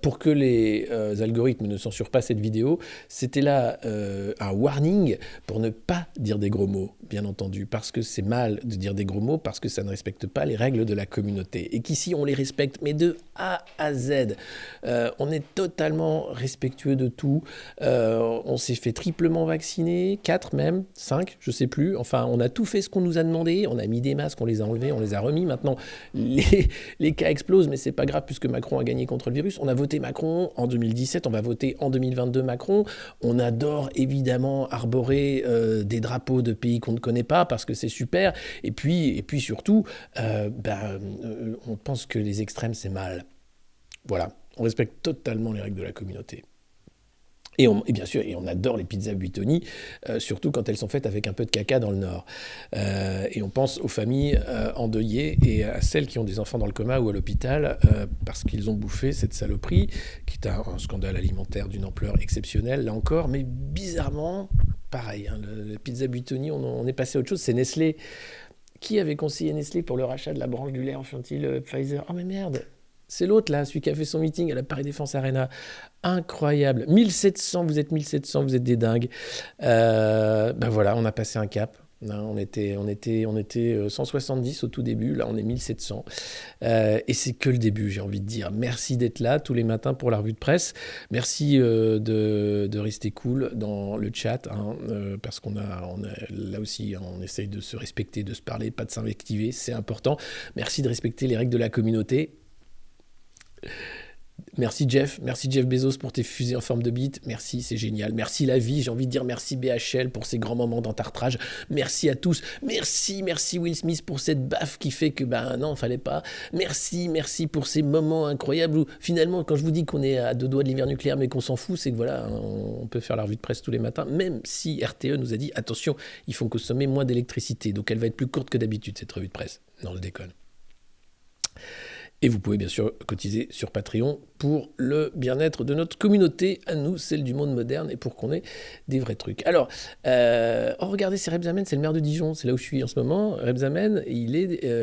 pour que les algorithmes ne censurent pas cette vidéo, c'était là un warning pour ne pas dire des gros mots, bien entendu, parce que c'est mal de dire des gros mots, parce que ça ne respecte pas les règles de la communauté. Et qu'ici, on les respecte, mais de A à Z. On est totalement respectueux de tout. On s'est fait triplement vacciner, 4 même, 5, je sais plus. Enfin, on a tout fait ce qu'on nous a demandé. On a mis des masques, on les a enlevés, on les a remis. Maintenant, les cas explosent, mais c'est pas grave puisque Macron a gagné contre le virus. On a voté Macron en 2017, on va voter en 2022 Macron. On adore évidemment arborer des drapeaux de pays qu'on ne connaît pas parce que c'est super. Et puis surtout, on pense que les extrêmes c'est mal. Voilà, on respecte totalement les règles de la communauté. Et bien sûr, on adore les pizzas Buitoni, surtout quand elles sont faites avec un peu de caca dans le Nord. Et on pense aux familles endeuillées et à celles qui ont des enfants dans le coma ou à l'hôpital parce qu'ils ont bouffé cette saloperie, qui est un scandale alimentaire d'une ampleur exceptionnelle, là encore. Mais bizarrement, pareil, hein, la pizza Buitoni, on est passé à autre chose. C'est Nestlé. Qui avait conseillé Nestlé pour le rachat de la branche du lait infantile Pfizer? Oh mais merde! C'est l'autre là, celui qui a fait son meeting à la Paris Défense Arena. Incroyable. 1700, vous êtes 1700, vous êtes des dingues. Voilà, on a passé un cap. On était 170 au tout début, là on est 1700. Et c'est que le début, j'ai envie de dire. Merci d'être là tous les matins pour la revue de presse. Merci de rester cool dans le chat, hein, parce qu'on a là aussi, on essaye de se respecter, de se parler, pas de s'invectiver, c'est important. Merci de respecter les règles de la communauté. Merci Jeff Bezos pour tes fusées en forme de bite, merci, c'est génial, merci la vie, j'ai envie de dire merci BHL pour ces grands moments d'entartrage, merci à tous, merci Will Smith pour cette baffe qui fait que non, fallait pas, merci pour ces moments incroyables où finalement quand je vous dis qu'on est à 2 doigts de l'hiver nucléaire mais qu'on s'en fout, c'est que voilà, on peut faire la revue de presse tous les matins, même si RTE nous a dit attention, il faut consommer moins d'électricité, donc elle va être plus courte que d'habitude cette revue de presse, non je déconne. Et vous pouvez bien sûr cotiser sur Patreon pour le bien-être de notre communauté, à nous, celle du monde moderne, et pour qu'on ait des vrais trucs. Alors, regardez, c'est Rebsamen, c'est le maire de Dijon, c'est là où je suis en ce moment. Rebsamen,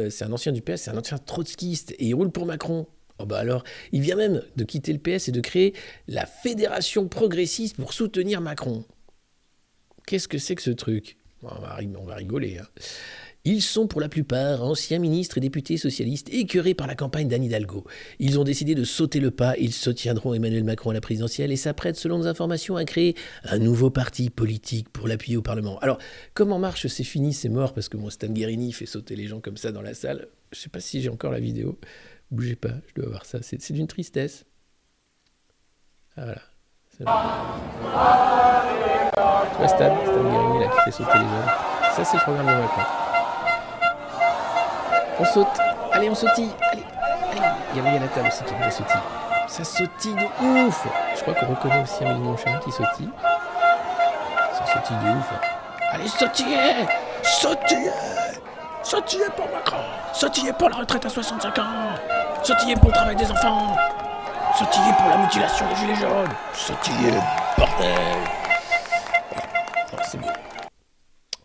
c'est un ancien du PS, c'est un ancien trotskiste, et il roule pour Macron. Oh alors, il vient même de quitter le PS et de créer la Fédération progressiste pour soutenir Macron. Qu'est-ce que c'est que ce truc ? On va rigoler, hein. Ils sont pour la plupart anciens ministres et députés socialistes écœurés par la campagne d'Anne Hidalgo. Ils ont décidé de sauter le pas, ils soutiendront Emmanuel Macron à la présidentielle et s'apprêtent, selon nos informations, à créer un nouveau parti politique pour l'appuyer au Parlement. Alors, comment marche ? C'est fini, c'est mort, parce que Stan Guerini fait sauter les gens comme ça dans la salle. Je ne sais pas si j'ai encore la vidéo. Bougez pas, je dois avoir ça. C'est d'une tristesse. Ah, voilà. C'est bon. Tu vois Stan Guerini là, qui fait sauter les gens. Ça, c'est le programme de Macron. On saute, allez on sautille, allez. Il y a la table aussi qui aime bien sautille. Ça sautille de ouf. Je crois qu'on reconnaît aussi Amélie Montchalin qui sautille. Ça sautille de ouf. Allez sautillez pour Macron, sautillez pour la retraite à 65 ans, sautillez pour le travail des enfants, sautillez pour la mutilation des gilets jaunes, sautillez, bordel. Voilà, c'est beau.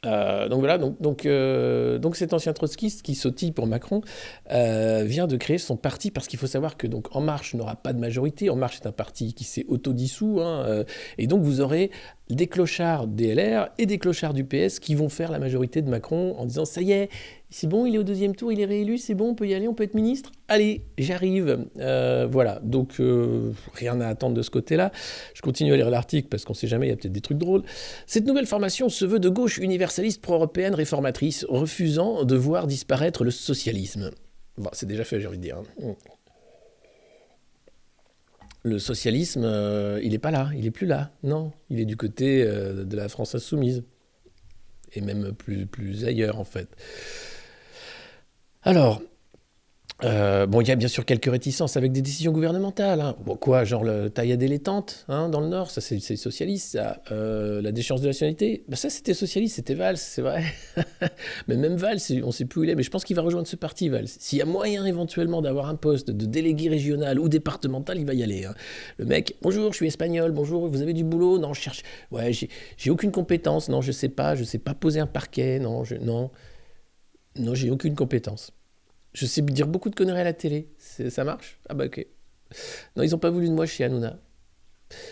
Donc voilà, donc cet ancien trotskiste qui sautille pour Macron vient de créer son parti, parce qu'il faut savoir que donc En Marche n'aura pas de majorité. En Marche est un parti qui s'est autodissous, et donc vous aurez des clochards des LR et des clochards du PS qui vont faire la majorité de Macron en disant ça y est, c'est bon, il est au 2e tour, il est réélu, c'est bon, on peut y aller, on peut être ministre. Allez, j'arrive. Voilà, donc rien à attendre de ce côté-là. Je continue à lire l'article parce qu'on ne sait jamais, il y a peut-être des trucs drôles. Cette nouvelle formation se veut de gauche universaliste pro-européenne réformatrice, refusant de voir disparaître le socialisme. Bon, c'est déjà fait, j'ai envie de dire. Le socialisme, il n'est pas là, il n'est plus là. Non, il est du côté de la France insoumise. Et même plus ailleurs, en fait. Alors, il y a bien sûr quelques réticences avec des décisions gouvernementales. Hein. Bon, quoi, genre le tailladé les tentes dans le Nord, ça c'est socialiste, ça. La déchéance de nationalité, ça c'était socialiste, c'était Valls, c'est vrai. Mais même Valls, on ne sait plus où il est, mais je pense qu'il va rejoindre ce parti, Valls. S'il y a moyen éventuellement d'avoir un poste de délégué régional ou départemental, il va y aller. Hein. Le mec, bonjour, je suis espagnol, bonjour, vous avez du boulot ? Non, je cherche. Ouais, j'ai aucune compétence, non, je sais pas poser un parquet, non, j'ai aucune compétence. Je sais dire beaucoup de conneries à la télé. Ça marche ? Ah bah ok. Non, ils n'ont pas voulu de moi chez Hanouna.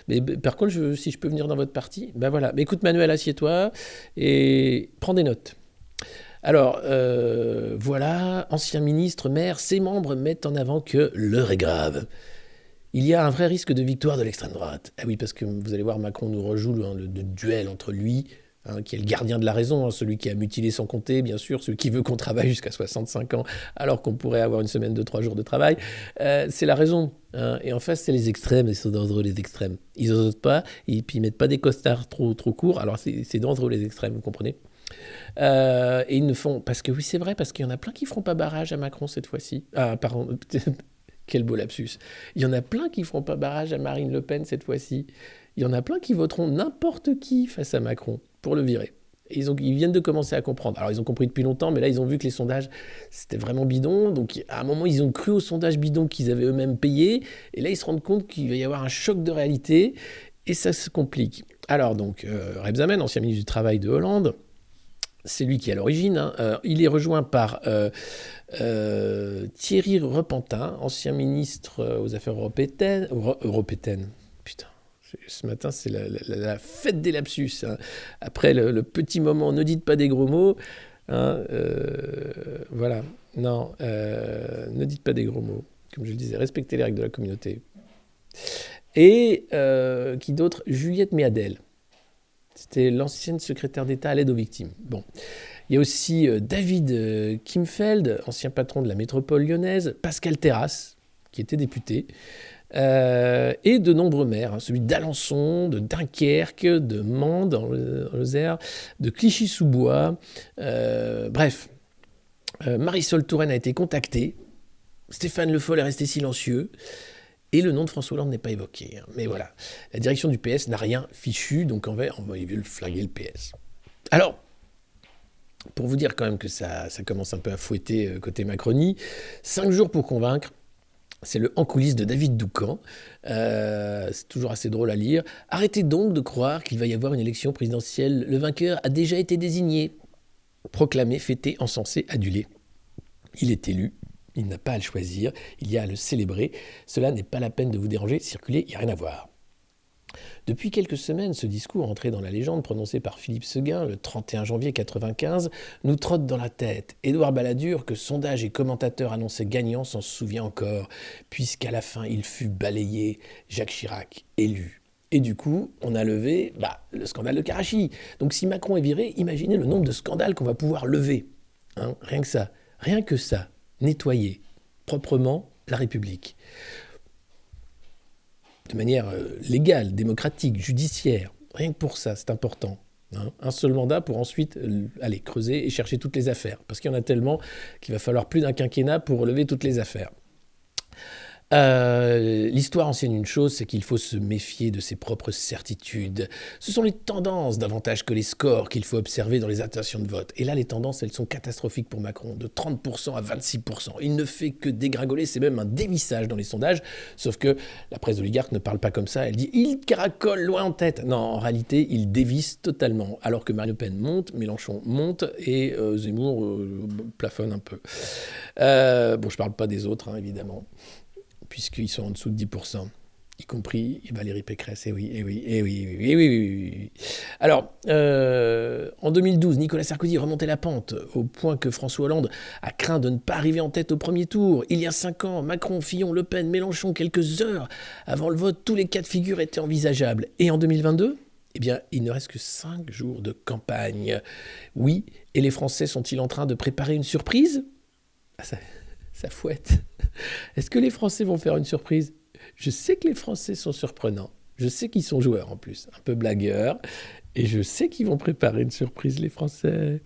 Mais par contre, si je peux venir dans votre parti, ben voilà. Mais écoute Manuel, assieds-toi et prends des notes. Alors, voilà, ancien ministre, maire, ses membres mettent en avant que l'heure est grave. Il y a un vrai risque de victoire de l'extrême droite. Ah oui, parce que vous allez voir, Macron nous rejoue le duel entre lui, qui est le gardien de la raison, celui qui a mutilé sans compter, bien sûr, celui qui veut qu'on travaille jusqu'à 65 ans, alors qu'on pourrait avoir une semaine de 3 jours de travail. C'est la raison. Et en face, c'est les extrêmes, ils sont dangereux, les extrêmes. Ils n'osent pas, et puis ils mettent pas des costards trop courts, alors c'est dangereux, les extrêmes, vous comprenez ? Et ils ne font... Parce que oui, c'est vrai, parce qu'il y en a plein qui ne feront pas barrage à Macron cette fois-ci. Ah, pardon, quel beau lapsus. Il y en a plein qui ne feront pas barrage à Marine Le Pen cette fois-ci. Il y en a plein qui voteront n'importe qui face à Macron pour le virer. Et ils viennent de commencer à comprendre. Alors, ils ont compris depuis longtemps, mais là, ils ont vu que les sondages, c'était vraiment bidon. Donc, à un moment, ils ont cru aux sondages bidons qu'ils avaient eux-mêmes payés. Et là, ils se rendent compte qu'il va y avoir un choc de réalité. Et ça se complique. Alors, donc, Rebsamen, ancien ministre du Travail de Hollande, c'est lui qui est à l'origine. Il est rejoint par Thierry Repentin, ancien ministre aux Affaires européennes. Putain. Ce matin, c'est la fête des lapsus. Hein. Après le petit moment, ne dites pas des gros mots. Voilà. Non, ne dites pas des gros mots. Comme je le disais, respectez les règles de la communauté. Et qui d'autre ? Juliette Méadel. C'était l'ancienne secrétaire d'État à l'aide aux victimes. Bon. Il y a aussi David Kimfeld, ancien patron de la métropole lyonnaise. Pascal Terrasse. qui était député, et de nombreux maires, hein, celui d'Alençon, de Dunkerque, de Mende, en Lozère, de Clichy-sous-Bois, bref. Marisol Touraine a été contactée, Stéphane Le Foll est resté silencieux, et le nom de François Hollande n'est pas évoqué. Mais voilà, la direction du PS n'a rien fichu, donc on va flaguer le PS. Alors, pour vous dire quand même que ça commence un peu à fouetter côté Macronie, 5 jours pour convaincre, c'est le en coulisses de David Doucan. C'est toujours assez drôle à lire. Arrêtez donc de croire qu'il va y avoir une élection présidentielle. Le vainqueur a déjà été désigné. Proclamé, fêté, encensé, adulé. Il est élu. Il n'a pas à le choisir. Il y a à le célébrer. Cela n'est pas la peine de vous déranger. Circuler, il n'y a rien à voir. Depuis quelques semaines, ce discours entré dans la légende prononcé par Philippe Séguin le 31 janvier 1995 nous trotte dans la tête. Édouard Balladur, que sondages et commentateurs annonçaient gagnant, s'en souvient encore, puisqu'à la fin il fut balayé, Jacques Chirac élu. Et du coup, on a levé le scandale de Karachi. Donc si Macron est viré, imaginez le nombre de scandales qu'on va pouvoir lever. Hein, rien que ça, nettoyer proprement la République. De manière légale, démocratique, judiciaire. Rien que pour ça, c'est important. Hein. Un seul mandat pour ensuite aller creuser et chercher toutes les affaires. Parce qu'il y en a tellement qu'il va falloir plus d'un quinquennat pour relever toutes les affaires. L'histoire enseigne une chose, c'est qu'il faut se méfier de ses propres certitudes. Ce sont les tendances davantage que les scores qu'il faut observer dans les intentions de vote. Et là, les tendances, elles sont catastrophiques pour Macron, de 30% à 26%. Il ne fait que dégringoler, c'est même un dévissage dans les sondages, sauf que la presse oligarque ne parle pas comme ça, elle dit « il caracole loin en tête ». Non, en réalité, il dévisse totalement, alors que Marine Le Pen monte, Mélenchon monte et Zemmour plafonne un peu. Bon, je parle pas des autres, hein, évidemment, puisqu'ils sont en dessous de 10%, y compris Valérie Pécresse. Eh oui. Alors, en 2012, Nicolas Sarkozy remontait la pente, au point que François Hollande a craint de ne pas arriver en tête au premier tour. Il y a 5 ans, Macron, Fillon, Le Pen, Mélenchon, quelques heures avant le vote, tous les cas de figure étaient envisageables. Et en 2022 ? Eh bien, il ne reste que 5 jours de campagne. Oui, et les Français sont-ils en train de préparer une surprise ? Ça fouette. Est-ce que les Français vont faire une surprise ? Je sais que les Français sont surprenants. Je sais qu'ils sont joueurs en plus, un peu blagueurs. Et je sais qu'ils vont préparer une surprise, les Français.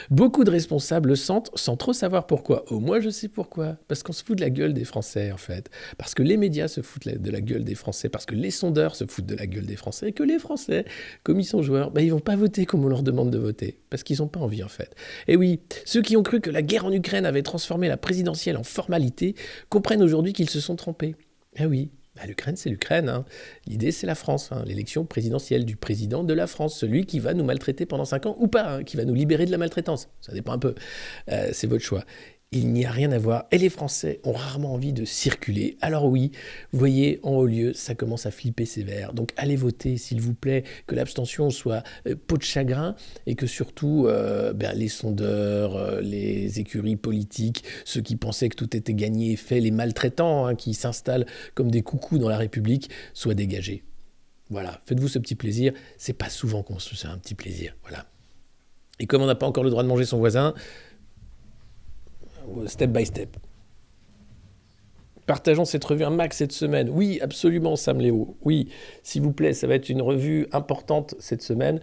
Beaucoup de responsables le sentent sans trop savoir pourquoi. Oh, moi je sais pourquoi. Parce qu'on se fout de la gueule des Français en fait. Parce que les médias se foutent de la gueule des Français. Parce que les sondeurs se foutent de la gueule des Français. Et que les Français, comme ils sont joueurs, ils vont pas voter comme on leur demande de voter. Parce qu'ils n'ont pas envie en fait. Et oui, ceux qui ont cru que la guerre en Ukraine avait transformé la présidentielle en formalité comprennent aujourd'hui qu'ils se sont trompés. Eh oui. L'Ukraine, c'est l'Ukraine. Hein. L'idée, c'est la France. Hein. L'élection présidentielle du président de la France. Celui qui va nous maltraiter pendant 5 ans ou pas, hein, qui va nous libérer de la maltraitance. Ça dépend un peu. C'est votre choix. Il n'y a rien à voir. Et les Français ont rarement envie de circuler. Alors oui, vous voyez, en haut lieu, ça commence à flipper sévère. Donc allez voter, s'il vous plaît, que l'abstention soit peau de chagrin et que surtout les sondeurs, les écuries politiques, ceux qui pensaient que tout était gagné et fait, les maltraitants hein, qui s'installent comme des coucous dans la République, soient dégagés. Voilà, faites-vous ce petit plaisir. C'est pas souvent qu'on se fait un petit plaisir. Voilà. Et comme on n'a pas encore le droit de manger son voisin, step by step. Partageons cette revue un max cette semaine. Oui, absolument, Sam Léo. Oui, s'il vous plaît, ça va être une revue importante cette semaine.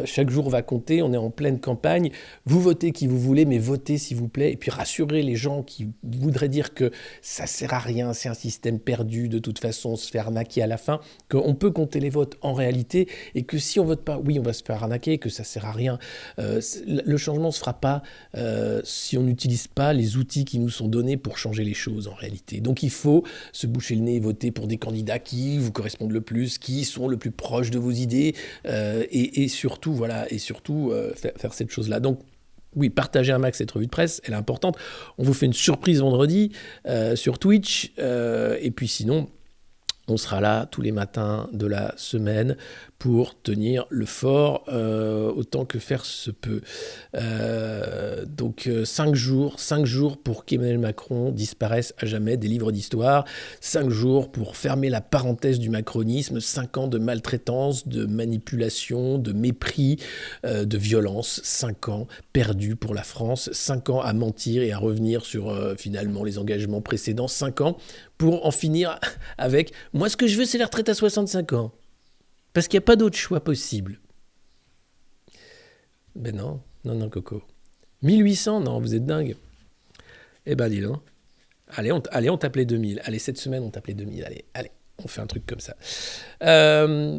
Chaque jour va compter, on est en pleine campagne. Vous votez qui vous voulez, mais votez s'il vous plaît. Et puis rassurez les gens qui voudraient dire que ça sert à rien, c'est un système perdu, de toute façon, on se fait arnaquer à la fin, qu'on peut compter les votes en réalité, et que si on vote pas, oui, on va se faire arnaquer, que ça sert à rien. Le changement ne se fera pas si on n'utilise pas les outils qui nous sont donnés pour changer les choses en réalité. Donc il faut se boucher le nez et voter pour des candidats qui vous correspondent le plus, qui sont le plus proches de vos idées, et surtout, faire cette chose-là. Donc, oui, partagez un max cette revue de presse, elle est importante. On vous fait une surprise vendredi sur Twitch, et puis sinon, On sera là tous les matins de la semaine pour tenir le fort autant que faire se peut. Donc 5 jours pour qu'Emmanuel Macron disparaisse à jamais des livres d'histoire, 5 jours pour fermer la parenthèse du macronisme, 5 ans de maltraitance, de manipulation, de mépris, de violence, 5 ans perdus pour la France, 5 ans à mentir et à revenir sur finalement les engagements précédents, 5 ans pour en finir avec « moi ce que je veux c'est la retraite à 65 ans ». Parce qu'il n'y a pas d'autre choix possible. Ben non, non, Coco. 1800, non, vous êtes dingue. Eh ben dis donc. Allez, on tape les 2000. Allez, cette semaine, on tape les 2000. Allez, on fait un truc comme ça.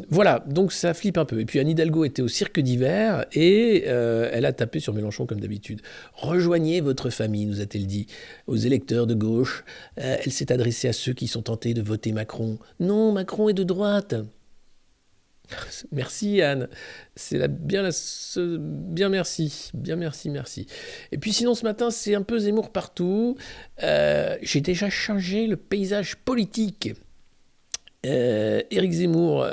Voilà, donc ça flippe un peu. Et puis Anne Hidalgo était au cirque d'hiver et elle a tapé sur Mélenchon comme d'habitude. Rejoignez votre famille, nous a-t-elle dit, aux électeurs de gauche. Elle s'est adressée à ceux qui sont tentés de voter Macron. Non, Macron est de droite. Merci Anne, bien merci, merci. Et puis sinon ce matin c'est un peu Zemmour partout. J'ai déjà changé le paysage politique. Éric Zemmour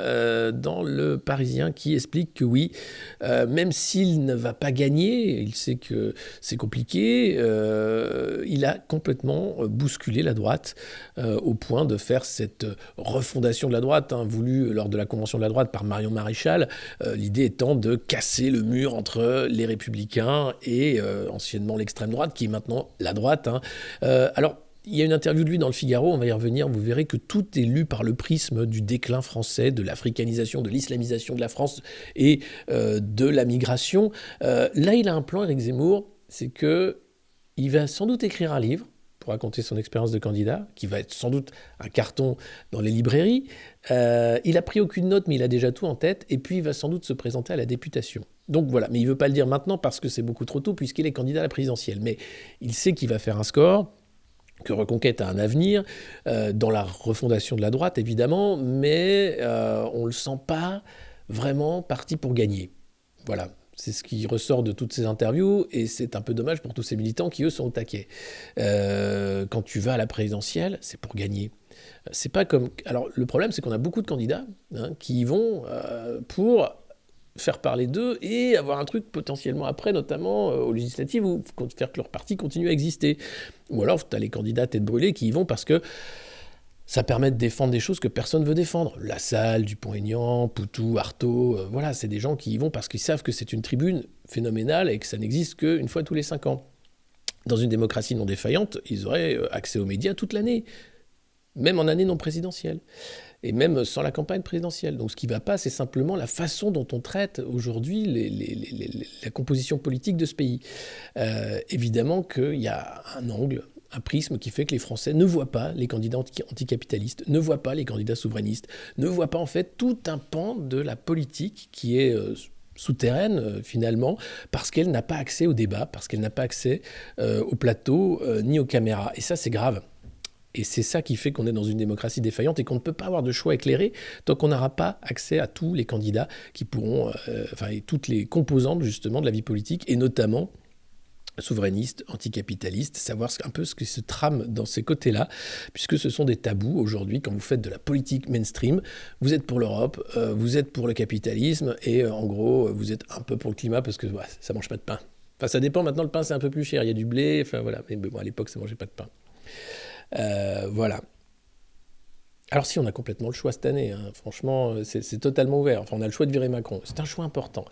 dans Le Parisien qui explique que oui, même s'il ne va pas gagner, il sait que c'est compliqué, il a complètement bousculé la droite au point de faire cette refondation de la droite voulue lors de la convention de la droite par Marion Maréchal, l'idée étant de casser le mur entre les Républicains et anciennement l'extrême droite, qui est maintenant la droite. Alors, il y a une interview de lui dans le Figaro, on va y revenir, vous verrez que tout est lu par le prisme du déclin français, de l'africanisation, de l'islamisation de la France et de la migration. Là, il a un plan, Éric Zemmour, c'est qu'il va sans doute écrire un livre pour raconter son expérience de candidat, qui va être sans doute un carton dans les librairies. Il a pris aucune note, mais il a déjà tout en tête, et puis il va sans doute se présenter à la députation. Donc voilà, mais il ne veut pas le dire maintenant parce que c'est beaucoup trop tôt, puisqu'il est candidat à la présidentielle. Mais il sait qu'il va faire un score, que Reconquête a un avenir, dans la refondation de la droite, évidemment, mais on ne le sent pas vraiment parti pour gagner. Voilà, c'est ce qui ressort de toutes ces interviews, et c'est un peu dommage pour tous ces militants qui, eux, sont au taquet. Quand tu vas à la présidentielle, c'est pour gagner. C'est pas comme... Alors, le problème, c'est qu'on a beaucoup de candidats qui y vont pour faire parler d'eux et avoir un truc potentiellement après, notamment aux législatives, ou faire que leur parti continue à exister. Ou alors, tu as les candidats tête brûlée qui y vont parce que ça permet de défendre des choses que personne ne veut défendre. Lassalle, Dupont-Aignan, Poutou, Artaud, voilà, c'est des gens qui y vont parce qu'ils savent que c'est une tribune phénoménale et que ça n'existe qu'une fois tous les 5 ans. Dans une démocratie non défaillante, ils auraient accès aux médias toute l'année, même en année non présidentielle, et même sans la campagne présidentielle. Donc ce qui ne va pas, c'est simplement la façon dont on traite aujourd'hui la composition politique de ce pays. Évidemment qu'il y a un angle, un prisme qui fait que les Français ne voient pas les candidats anticapitalistes, ne voient pas les candidats souverainistes, ne voient pas en fait tout un pan de la politique qui est souterraine finalement, parce qu'elle n'a pas accès au débat, parce qu'elle n'a pas accès au plateau ni aux caméras. Et ça, c'est grave. Et c'est ça qui fait qu'on est dans une démocratie défaillante et qu'on ne peut pas avoir de choix éclairé tant qu'on n'aura pas accès à tous les candidats qui pourront, et toutes les composantes justement de la vie politique, et notamment souverainistes, anticapitalistes, savoir un peu ce qui se trame dans ces côtés-là, puisque ce sont des tabous aujourd'hui. Quand vous faites de la politique mainstream, vous êtes pour l'Europe, vous êtes pour le capitalisme, et en gros, vous êtes un peu pour le climat parce que ça mange pas de pain. Enfin, ça dépend, maintenant le pain c'est un peu plus cher, il y a du blé, enfin voilà, mais bon, à l'époque ça mangeait pas de pain. Voilà. Alors si, on a complètement le choix cette année, franchement, c'est totalement ouvert. Enfin, on a le choix de virer Macron, c'est un choix important.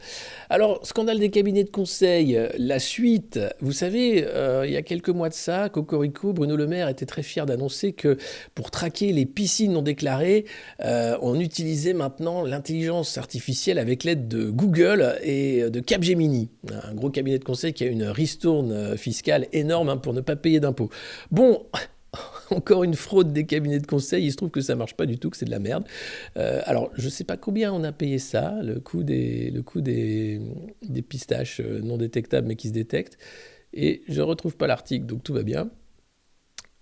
Alors, scandale des cabinets de conseil, la suite. Vous savez, il y a quelques mois de ça, Cocorico, Bruno Le Maire était très fier d'annoncer que pour traquer les piscines non déclarées, on utilisait maintenant l'intelligence artificielle avec l'aide de Google et de Capgemini, un gros cabinet de conseil qui a une ristourne fiscale énorme pour ne pas payer d'impôts. Bon... Encore une fraude des cabinets de conseil, il se trouve que ça marche pas du tout, que c'est de la merde. Alors, je sais pas combien on a payé ça, le coût des pistaches non détectables mais qui se détectent, et je retrouve pas l'article, donc tout va bien.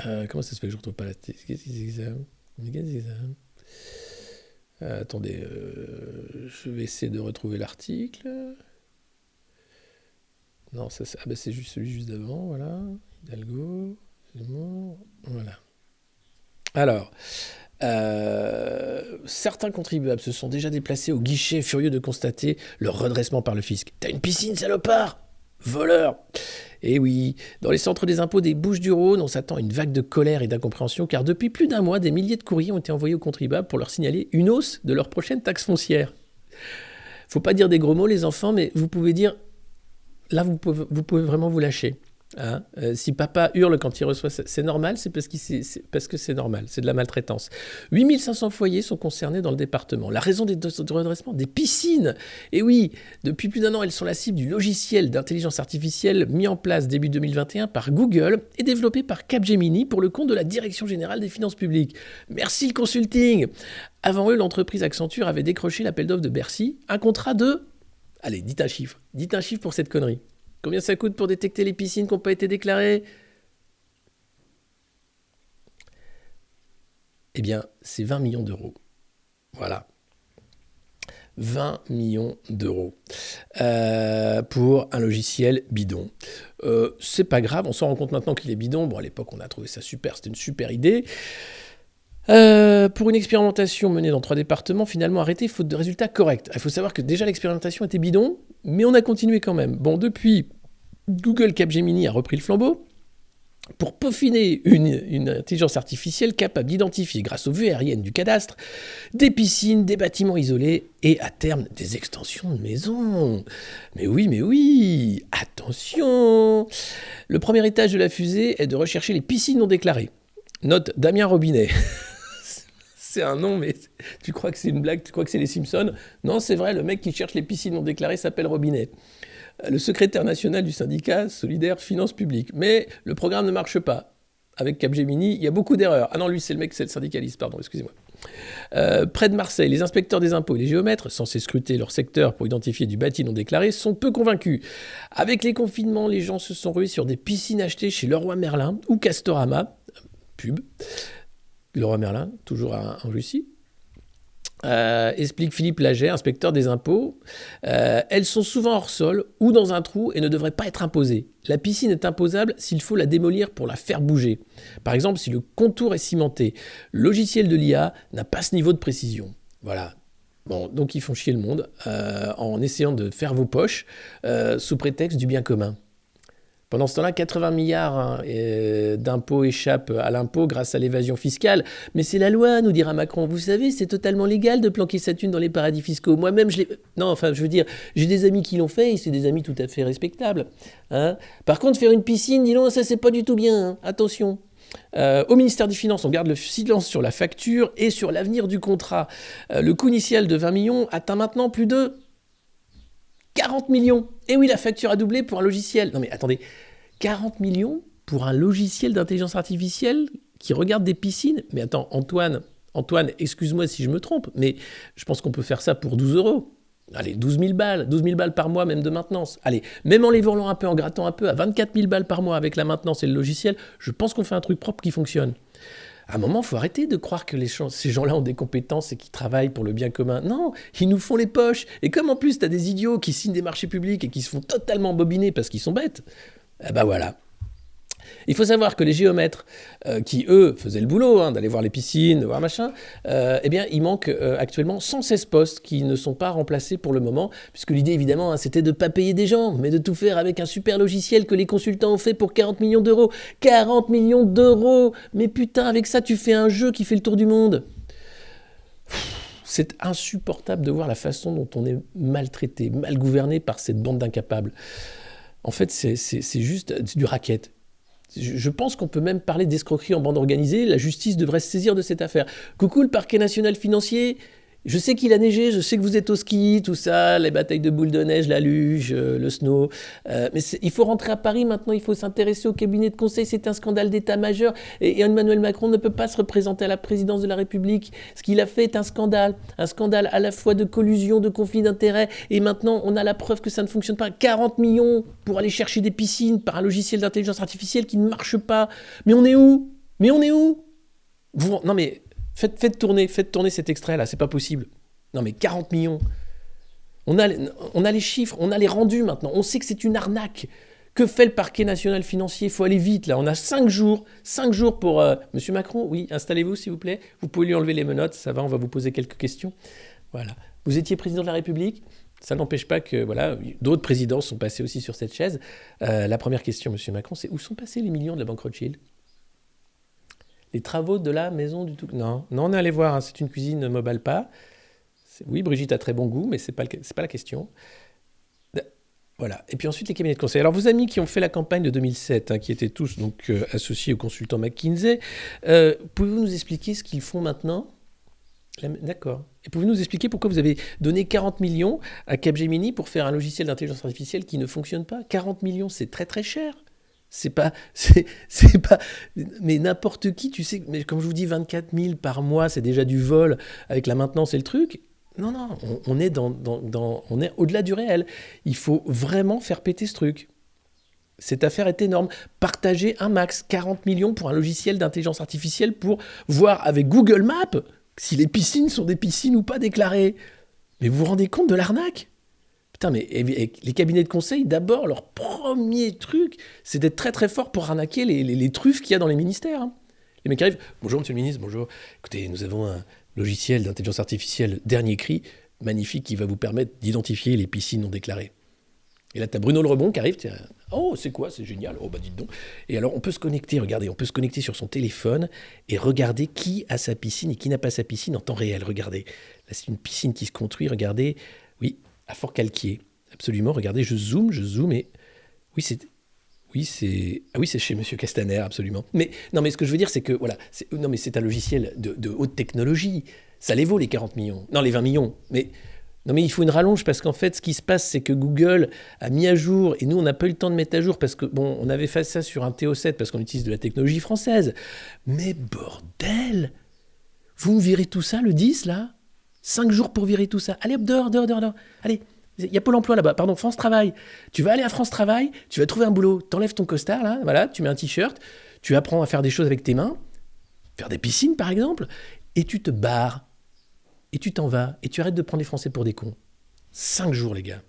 Comment ça se fait que je retrouve pas l'article? Qu'est-ce que c'est que ça? Attendez, je vais essayer de retrouver l'article. Non, c'est juste celui juste d'avant, voilà. Hidalgo... Voilà. Alors, Certains contribuables se sont déjà déplacés au guichet, furieux de constater leur redressement par le fisc. T'as une piscine, salopard? Voleur! Et oui, dans les centres des impôts des Bouches-du-Rhône, on s'attend à une vague de colère et d'incompréhension, car depuis plus d'un mois, des milliers de courriers ont été envoyés aux contribuables pour leur signaler une hausse de leur prochaine taxe foncière. Faut pas dire des gros mots, les enfants, mais vous pouvez dire... Là, vous pouvez vraiment vous lâcher. Hein, si papa hurle quand il reçoit ça, c'est normal, c'est parce que c'est normal, c'est de la maltraitance. 8500 foyers sont concernés dans le département. La raison de redressement, des piscines. Et oui, depuis plus d'un an, elles sont la cible du logiciel d'intelligence artificielle mis en place début 2021 par Google et développé par Capgemini pour le compte de la Direction Générale des Finances Publiques. Merci le consulting. Avant eux, l'entreprise Accenture avait décroché l'appel d'offres de Bercy, un contrat de... Allez, dites un chiffre pour cette connerie. Combien ça coûte pour détecter les piscines qui n'ont pas été déclarées? Eh bien, c'est 20 millions d'euros. Voilà. 20 millions d'euros pour un logiciel bidon. C'est pas grave, on s'en rend compte maintenant qu'il est bidon. Bon, à l'époque, on a trouvé ça super, c'était une super idée. Pour une expérimentation menée dans 3 départements, finalement arrêtée faute de résultats corrects. Il faut savoir que déjà l'expérimentation était bidon, mais on a continué quand même. Bon, depuis, Google Capgemini a repris le flambeau pour peaufiner une intelligence artificielle capable d'identifier, grâce aux vues aériennes du cadastre, des piscines, des bâtiments isolés et, à terme, des extensions de maisons. Mais oui, attention! Le premier étage de la fusée est de rechercher les piscines non déclarées. Note Damien Robinet. C'est un nom, mais tu crois que c'est une blague? Tu crois que c'est les Simpsons? Non, c'est vrai, le mec qui cherche les piscines non déclarées s'appelle Robinet. Le secrétaire national du syndicat Solidaire Finances Publiques. Mais le programme ne marche pas. Avec Capgemini, il y a beaucoup d'erreurs. Ah non, lui, c'est le syndicaliste, pardon, excusez-moi. Près de Marseille, les inspecteurs des impôts et les géomètres, censés scruter leur secteur pour identifier du bâti non déclaré, sont peu convaincus. Avec les confinements, les gens se sont rués sur des piscines achetées chez Leroy Merlin ou Castorama. Pub. Leroy Merlin, toujours en Russie. Explique Philippe Laget, inspecteur des impôts. Elles sont souvent hors sol ou dans un trou et ne devraient pas être imposées. La piscine est imposable s'il faut la démolir pour la faire bouger. Par exemple, si le contour est cimenté. Le logiciel de l'IA n'a pas ce niveau de précision. Voilà. Bon, donc ils font chier le monde en essayant de faire vos poches sous prétexte du bien commun. Pendant ce temps-là, 80 milliards d'impôts échappent à l'impôt grâce à l'évasion fiscale. Mais c'est la loi, nous dira Macron. Vous savez, c'est totalement légal de planquer sa thune dans les paradis fiscaux. Moi-même, je l'ai... Non, enfin, je veux dire, j'ai des amis qui l'ont fait et c'est des amis tout à fait respectables. Hein. Par contre, faire une piscine, dis donc, ça, c'est pas du tout bien. Hein. Attention. Au ministère des Finances, on garde le silence sur la facture et sur l'avenir du contrat. Le coût initial de 20 millions atteint maintenant plus de 40 millions. Et oui, la facture a doublé pour un logiciel. Non mais attendez, 40 millions pour un logiciel d'intelligence artificielle qui regarde des piscines? Mais attends, Antoine, excuse-moi si je me trompe, mais je pense qu'on peut faire ça pour 12 euros. Allez, 12 000 balles par mois, même de maintenance. Allez, même en les volant un peu, en grattant un peu, à 24 000 balles par mois avec la maintenance et le logiciel, je pense qu'on fait un truc propre qui fonctionne. À un moment, il faut arrêter de croire que ces gens-là ont des compétences et qu'ils travaillent pour le bien commun. Non, ils nous font les poches. Et comme en plus, tu as des idiots qui signent des marchés publics et qui se font totalement bobiner parce qu'ils sont bêtes, eh ben voilà. Il faut savoir que les géomètres, qui eux faisaient le boulot, d'aller voir les piscines, voir machin, eh bien il manque actuellement 116 postes qui ne sont pas remplacés pour le moment, puisque l'idée évidemment c'était de ne pas payer des gens, mais de tout faire avec un super logiciel que les consultants ont fait pour 40 millions d'euros. 40 millions d'euros! Mais putain, avec ça tu fais un jeu qui fait le tour du monde. C'est insupportable de voir la façon dont on est maltraité, mal gouverné par cette bande d'incapables. En fait, c'est juste du racket. Je pense qu'on peut même parler d'escroquerie en bande organisée. La justice devrait se saisir de cette affaire. Coucou le parquet national financier. Je sais qu'il a neigé, je sais que vous êtes au ski, tout ça, les batailles de boules de neige, la luge, le snow. Mais il faut rentrer à Paris maintenant, il faut s'intéresser au cabinet de conseil. C'est un scandale d'état majeur. Et Emmanuel Macron ne peut pas se représenter à la présidence de la République. Ce qu'il a fait est un scandale à la fois de collusion, de conflit d'intérêts. Et maintenant, on a la preuve que ça ne fonctionne pas. 40 millions pour aller chercher des piscines par un logiciel d'intelligence artificielle qui ne marche pas. Mais on est où? Non mais... Faites tourner cet extrait-là, c'est pas possible. Non mais 40 millions. On a les chiffres, on a les rendus maintenant. On sait que c'est une arnaque, Que fait le parquet national financier? Il faut aller vite, là. On a 5 jours. 5 jours pour... Monsieur Macron, oui, installez-vous, s'il vous plaît. Vous pouvez lui enlever les menottes. Ça va, on va vous poser quelques questions. Voilà. Vous étiez président de la République. Ça n'empêche pas que voilà, d'autres présidents sont passés aussi sur cette chaise. La première question, monsieur Macron, c'est où sont passés les millions de la banque Rothschild? Les travaux de la maison du tout... Non, on est allé voir, hein, c'est une cuisine Mobalpa. Oui, Brigitte a très bon goût, mais c'est pas la question. Voilà. Et puis ensuite, les cabinets de conseil. Alors, vos amis qui ont fait la campagne de 2007, hein, qui étaient tous donc, associés au consultant McKinsey, pouvez-vous nous expliquer ce qu'ils font maintenant? D'accord. Et pouvez-vous nous expliquer pourquoi vous avez donné 40 millions à Capgemini pour faire un logiciel d'intelligence artificielle qui ne fonctionne pas? 40 millions, c'est très très cher. C'est pas... Mais n'importe qui, tu sais... Mais comme je vous dis, 24 000 par mois, c'est déjà du vol avec la maintenance et le truc. Non, on est on est au-delà du réel. Il faut vraiment faire péter ce truc. Cette affaire est énorme. Partagez un max. 40 millions pour un logiciel d'intelligence artificielle pour voir avec Google Maps si les piscines sont des piscines ou pas déclarées. Mais vous vous rendez compte de l'arnaque? Putain, mais les cabinets de conseil, d'abord, leur premier truc, c'est d'être très très fort pour arnaquer les truffes qu'il y a dans les ministères. Hein. Les mecs arrivent, bonjour monsieur le ministre, bonjour. Écoutez, nous avons un logiciel d'intelligence artificielle dernier cri, magnifique, qui va vous permettre d'identifier les piscines non déclarées. Et là, tu as Bruno Le Rebond qui arrive, oh, c'est quoi, c'est génial, oh, bah dites donc. Et alors, on peut se connecter, regardez, on peut se connecter sur son téléphone et regarder qui a sa piscine et qui n'a pas sa piscine en temps réel, regardez. Là, c'est une piscine qui se construit, regardez, oui, à Fort-Calquier, absolument, regardez, je zoome, et oui, c'est chez Monsieur Castaner, absolument. Mais non, mais ce que je veux dire, c'est que, voilà, c'est un logiciel de haute technologie, ça les vaut, les 40 millions, non, les 20 millions, mais... Non mais il faut une rallonge parce qu'en fait ce qui se passe c'est que Google a mis à jour et nous on n'a pas eu le temps de mettre à jour parce que bon on avait fait ça sur un TO7 parce qu'on utilise de la technologie française. Mais bordel, vous me virez tout ça le 10 là? 5 jours pour virer tout ça. Allez hop dehors. Allez, il y a Pôle emploi là-bas, pardon, France Travail. Tu vas aller à France Travail, tu vas trouver un boulot, t'enlèves ton costard là, voilà, tu mets un t-shirt, tu apprends à faire des choses avec tes mains, faire des piscines par exemple, et tu te barres. Et tu t'en vas, et tu arrêtes de prendre les Français pour des cons. 5 jours, les gars.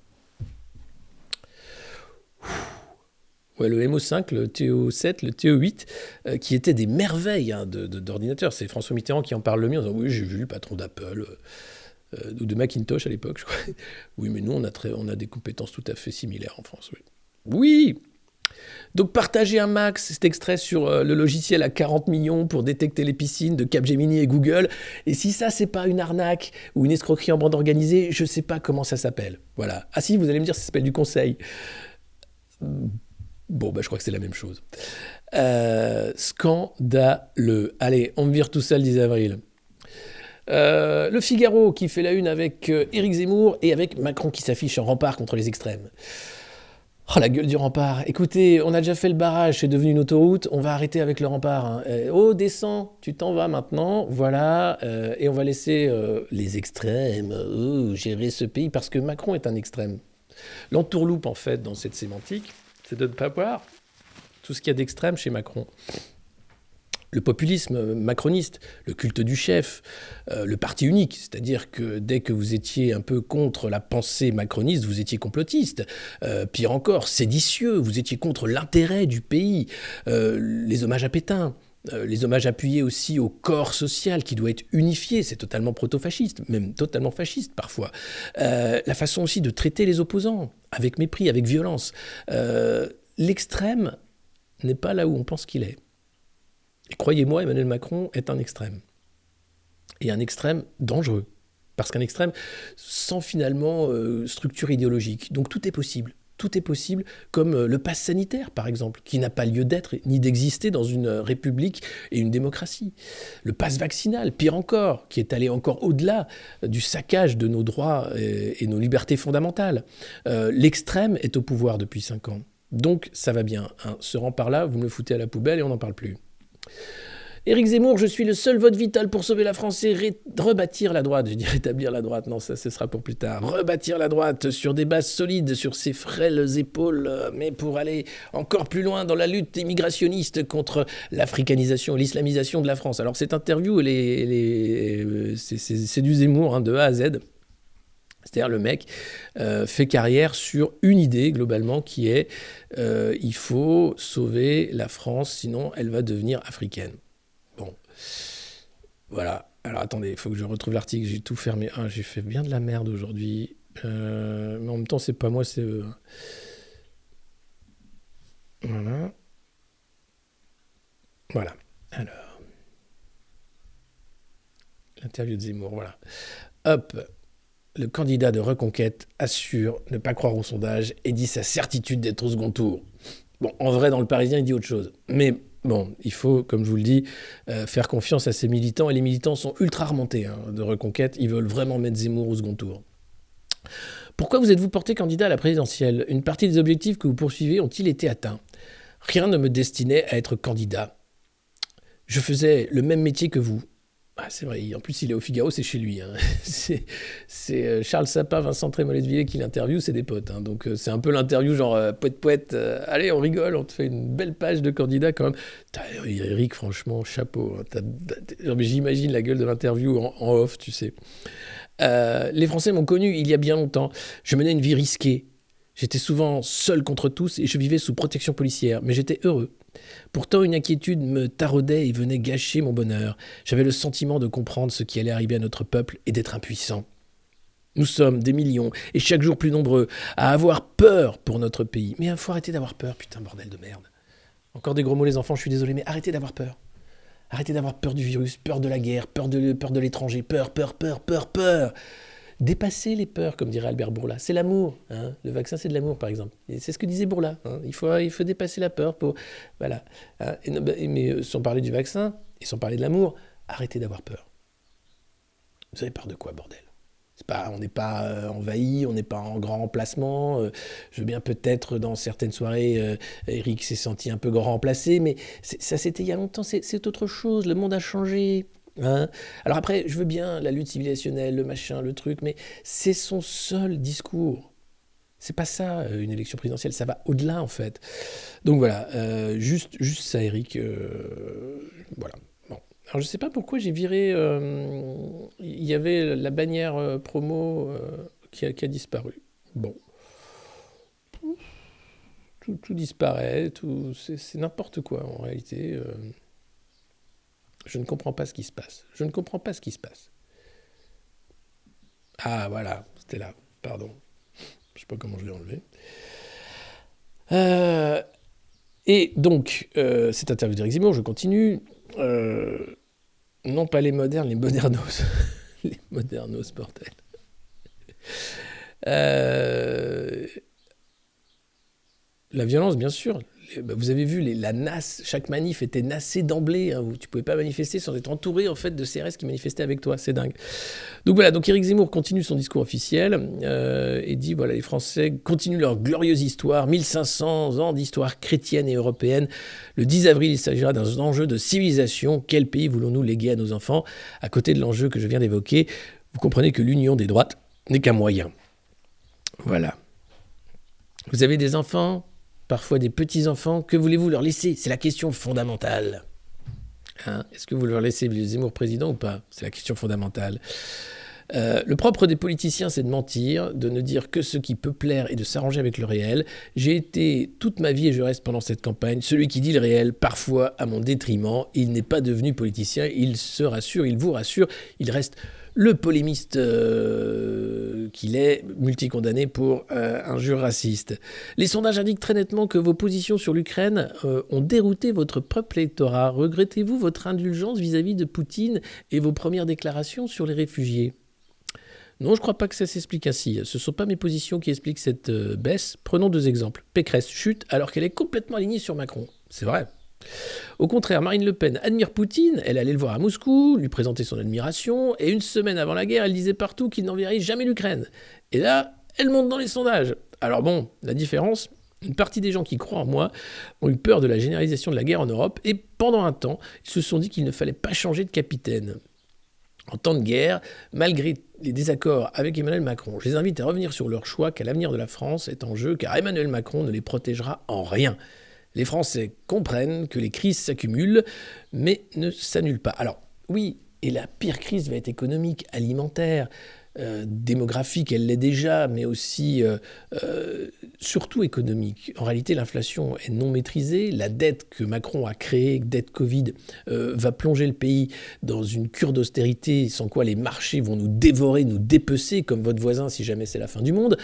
Ouais, le MO5, le TO7, le TO8, qui étaient des merveilles hein, d'ordinateurs. C'est François Mitterrand qui en parle le mieux en disant « Oui, j'ai vu le patron d'Apple, ou de Macintosh à l'époque, je crois. Oui, mais nous, on a des compétences tout à fait similaires en France. Oui. Donc partagez un max cet extrait sur le logiciel à 40 millions pour détecter les piscines de Capgemini et Google. Et si ça, c'est pas une arnaque ou une escroquerie en bande organisée, je sais pas comment ça s'appelle. Voilà. Ah si, vous allez me dire, ça s'appelle du conseil. Bon, bah je crois que c'est la même chose. Scandaleux. Allez, on me vire tout ça le 10 avril. Le Figaro qui fait la une avec Éric Zemmour et avec Macron qui s'affiche en rempart contre les extrêmes. Oh, la gueule du rempart. Écoutez, on a déjà fait le barrage, c'est devenu une autoroute, on va arrêter avec le rempart. Hein. Oh, descends, tu t'en vas maintenant, voilà, et on va laisser les extrêmes gérer ce pays, parce que Macron est un extrême. L'entourloupe, en fait, dans cette sémantique, c'est de ne pas voir tout ce qu'il y a d'extrême chez Macron. Le populisme macroniste, le culte du chef, le parti unique, c'est-à-dire que dès que vous étiez un peu contre la pensée macroniste, vous étiez complotiste. Pire encore, séditieux, vous étiez contre l'intérêt du pays. Les hommages à Pétain, les hommages appuyés aussi au corps social qui doit être unifié, c'est totalement proto-fasciste, même totalement fasciste parfois. La façon aussi de traiter les opposants, avec mépris, avec violence. L'extrême n'est pas là où on pense qu'il est. Et croyez-moi, Emmanuel Macron est un extrême. Et un extrême dangereux. Parce qu'un extrême sans finalement structure idéologique. Donc tout est possible. Tout est possible, comme le pass sanitaire, par exemple, qui n'a pas lieu d'être ni d'exister dans une république et une démocratie. Le pass vaccinal, pire encore, qui est allé encore au-delà du saccage de nos droits et nos libertés fondamentales. L'extrême est au pouvoir depuis 5 ans. Donc ça va bien. Hein. Ce rempart-là, vous me le foutez à la poubelle et on n'en parle plus. Éric Zemmour, je suis le seul vote vital pour sauver la France et rebâtir la droite. J'ai dit rétablir la droite, non, ça ce sera pour plus tard. Rebâtir la droite sur des bases solides, sur ses frêles épaules, mais pour aller encore plus loin dans la lutte immigrationniste contre l'africanisation et l'islamisation de la France. Alors cette interview, c'est du Zemmour, hein, de A à Z. C'est-à-dire le mec fait carrière sur une idée globalement qui est il faut sauver la France, sinon elle va devenir africaine. Bon, voilà. Alors attendez, il faut que je retrouve l'article, j'ai tout fermé. Ah, j'ai fait bien de la merde aujourd'hui. Mais en même temps, c'est pas moi, c'est eux. Voilà. Voilà. Alors, l'interview de Zemmour, voilà. Hop, le candidat de Reconquête assure ne pas croire au sondage et dit sa certitude d'être au second tour. Bon, en vrai, dans le Parisien, il dit autre chose. Mais bon, il faut, comme je vous le dis, faire confiance à ces militants. Et les militants sont ultra remontés de Reconquête. Ils veulent vraiment mettre Zemmour au second tour. Pourquoi vous êtes-vous porté candidat à la présidentielle? Une partie des objectifs que vous poursuivez ont-ils été atteints? Rien ne me destinait à être candidat. Je faisais le même métier que vous. Ah, c'est vrai, en plus il est au Figaro, c'est chez lui. Hein. C'est Charles Sapin, Vincent Trémollet-de-Villiers qui l'interviewe, c'est des potes. Hein. Donc c'est un peu l'interview genre poète, allez on rigole, on te fait une belle page de candidat quand même. Eric, franchement, chapeau. Hein. Mais j'imagine la gueule de l'interview en off, tu sais. Les Français m'ont connu il y a bien longtemps. Je menais une vie risquée. J'étais souvent seul contre tous et je vivais sous protection policière, mais j'étais heureux. Pourtant, une inquiétude me taraudait et venait gâcher mon bonheur. J'avais le sentiment de comprendre ce qui allait arriver à notre peuple et d'être impuissant. Nous sommes des millions, et chaque jour plus nombreux, à avoir peur pour notre pays. Mais il faut arrêter d'avoir peur, putain, bordel de merde. Encore des gros mots les enfants, je suis désolé, mais arrêtez d'avoir peur. Arrêtez d'avoir peur du virus, peur de la guerre, peur de l'étranger, peur. Dépasser les peurs, comme dirait Albert Bourla. C'est l'amour. Hein. Le vaccin, c'est de l'amour, par exemple. Et c'est ce que disait Bourla. Hein. Il faut dépasser la peur pour... Voilà. Hein. Mais sans parler du vaccin, et sans parler de l'amour, arrêtez d'avoir peur. Vous avez peur de quoi, bordel? On n'est pas envahi, on n'est pas en grand remplacement. Je veux bien peut-être, dans certaines soirées, Eric s'est senti un peu grand remplacé, mais ça c'était il y a longtemps, c'est autre chose. Le monde a changé. Hein. Alors après, je veux bien la lutte civilisationnelle, le machin, le truc, mais c'est son seul discours. C'est pas ça, une élection présidentielle, ça va au-delà en fait. Donc voilà, juste ça, Eric. Voilà. Bon. Alors je sais pas pourquoi j'ai viré. Il y avait la bannière promo qui a disparu. Bon. Tout disparaît, c'est n'importe quoi en réalité. Je ne comprends pas ce qui se passe. Ah, voilà, c'était là. Pardon. Je ne sais pas comment je l'ai enlevé. Et donc, cette interview d'Éric Zemmour, je continue. Non pas les modernes, les modernos. Les modernos, bordel. La violence, bien sûr. Vous avez vu, la NAS, chaque manif était nassée d'emblée. Hein, tu ne pouvais pas manifester sans être entouré en fait, de CRS qui manifestaient avec toi. C'est dingue. Donc voilà, donc Éric Zemmour continue son discours officiel et dit, voilà, les Français continuent leur glorieuse histoire, 1500 ans d'histoire chrétienne et européenne. Le 10 avril, il s'agira d'un enjeu de civilisation. Quel pays voulons-nous léguer à nos enfants? À côté de l'enjeu que je viens d'évoquer, vous comprenez que l'union des droites n'est qu'un moyen. Voilà. Vous avez des enfants? Parfois des petits-enfants, que voulez-vous leur laisser? C'est la question fondamentale. Hein? Est-ce que vous leur laissez Zemmour président ou pas? C'est la question fondamentale. Le propre des politiciens, c'est de mentir, de ne dire que ce qui peut plaire et de s'arranger avec le réel. J'ai été toute ma vie, et je reste pendant cette campagne, celui qui dit le réel, parfois à mon détriment. Il n'est pas devenu politicien, il se rassure, il vous rassure, il reste le polémiste qu'il est, multicondamné pour injures racistes. Les sondages indiquent très nettement que vos positions sur l'Ukraine ont dérouté votre peuple électorat. Regrettez-vous votre indulgence vis-à-vis de Poutine et vos premières déclarations sur les réfugiés? Non, je ne crois pas que ça s'explique ainsi. Ce ne sont pas mes positions qui expliquent cette baisse. Prenons 2 exemples. Pécresse chute alors qu'elle est complètement alignée sur Macron. C'est vrai. Au contraire, Marine Le Pen admire Poutine, elle allait le voir à Moscou, lui présenter son admiration, et une semaine avant la guerre, elle disait partout qu'il n'enverrait jamais l'Ukraine. Et là, elle monte dans les sondages. Alors bon, la différence, une partie des gens qui croient en moi ont eu peur de la généralisation de la guerre en Europe, et pendant un temps, ils se sont dit qu'il ne fallait pas changer de capitaine. En temps de guerre, malgré les désaccords avec Emmanuel Macron, je les invite à revenir sur leur choix car l'avenir de la France est en jeu, car Emmanuel Macron ne les protégera en rien. Les Français comprennent que les crises s'accumulent, mais ne s'annulent pas. Alors, oui, et la pire crise va être économique, alimentaire. démographique, elle l'est déjà, mais aussi surtout économique. En réalité, l'inflation est non maîtrisée. La dette que Macron a créée, dette Covid, va plonger le pays dans une cure d'austérité sans quoi les marchés vont nous dévorer, nous dépecer, comme votre voisin si jamais c'est la fin du monde.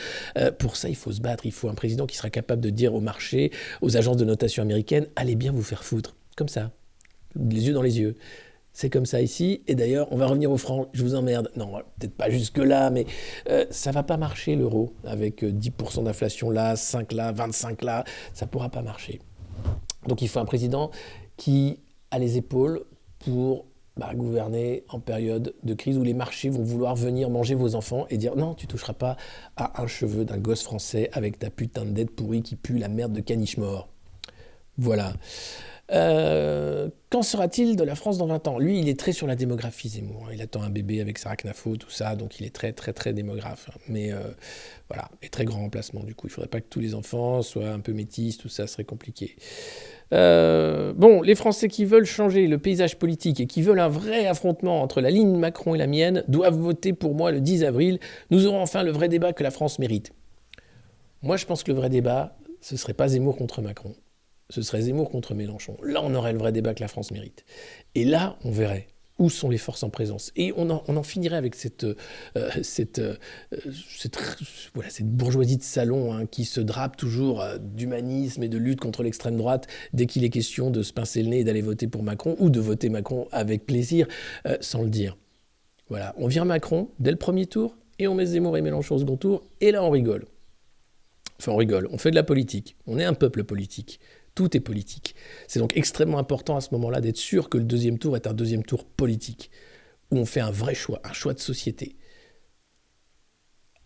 Pour ça, il faut se battre. Il faut un président qui sera capable de dire aux marchés, aux agences de notation américaines, allez bien vous faire foutre. Comme ça, les yeux dans les yeux. C'est comme ça ici. Et d'ailleurs, on va revenir au franc. Je vous emmerde. Non, peut-être pas jusque-là, mais ça va pas marcher l'euro. Avec 10% d'inflation là, 5 là, 25 là, ça pourra pas marcher. Donc il faut un président qui a les épaules pour gouverner en période de crise où les marchés vont vouloir venir manger vos enfants et dire non, tu toucheras pas à un cheveu d'un gosse français avec ta putain de dette pourrie qui pue la merde de caniche mort. Voilà. Qu'en sera-t-il de la France dans 20 ans? Lui, il est très sur la démographie, Zemmour. Il attend un bébé avec Sarah Knafo, tout ça, donc il est très, très, très démographe. Mais voilà, et très grand remplacement, du coup. Il ne faudrait pas que tous les enfants soient un peu métis, tout ça serait compliqué. Bon, les Français qui veulent changer le paysage politique et qui veulent un vrai affrontement entre la ligne Macron et la mienne doivent voter pour moi le 10 avril. Nous aurons enfin le vrai débat que la France mérite. Moi, je pense que le vrai débat, ce ne serait pas Zemmour contre Macron. Ce serait Zemmour contre Mélenchon. Là, on aurait le vrai débat que la France mérite. Et là, on verrait où sont les forces en présence. Et on en finirait avec cette bourgeoisie de salon qui se drape toujours d'humanisme et de lutte contre l'extrême droite dès qu'il est question de se pincer le nez et d'aller voter pour Macron, ou de voter Macron avec plaisir, sans le dire. Voilà, on vire Macron dès le premier tour, et on met Zemmour et Mélenchon au second tour, et là, on rigole. Enfin, on rigole, on fait de la politique. On est un peuple politique. Tout est politique. C'est donc extrêmement important à ce moment-là d'être sûr que le deuxième tour est un deuxième tour politique, où on fait un vrai choix, un choix de société.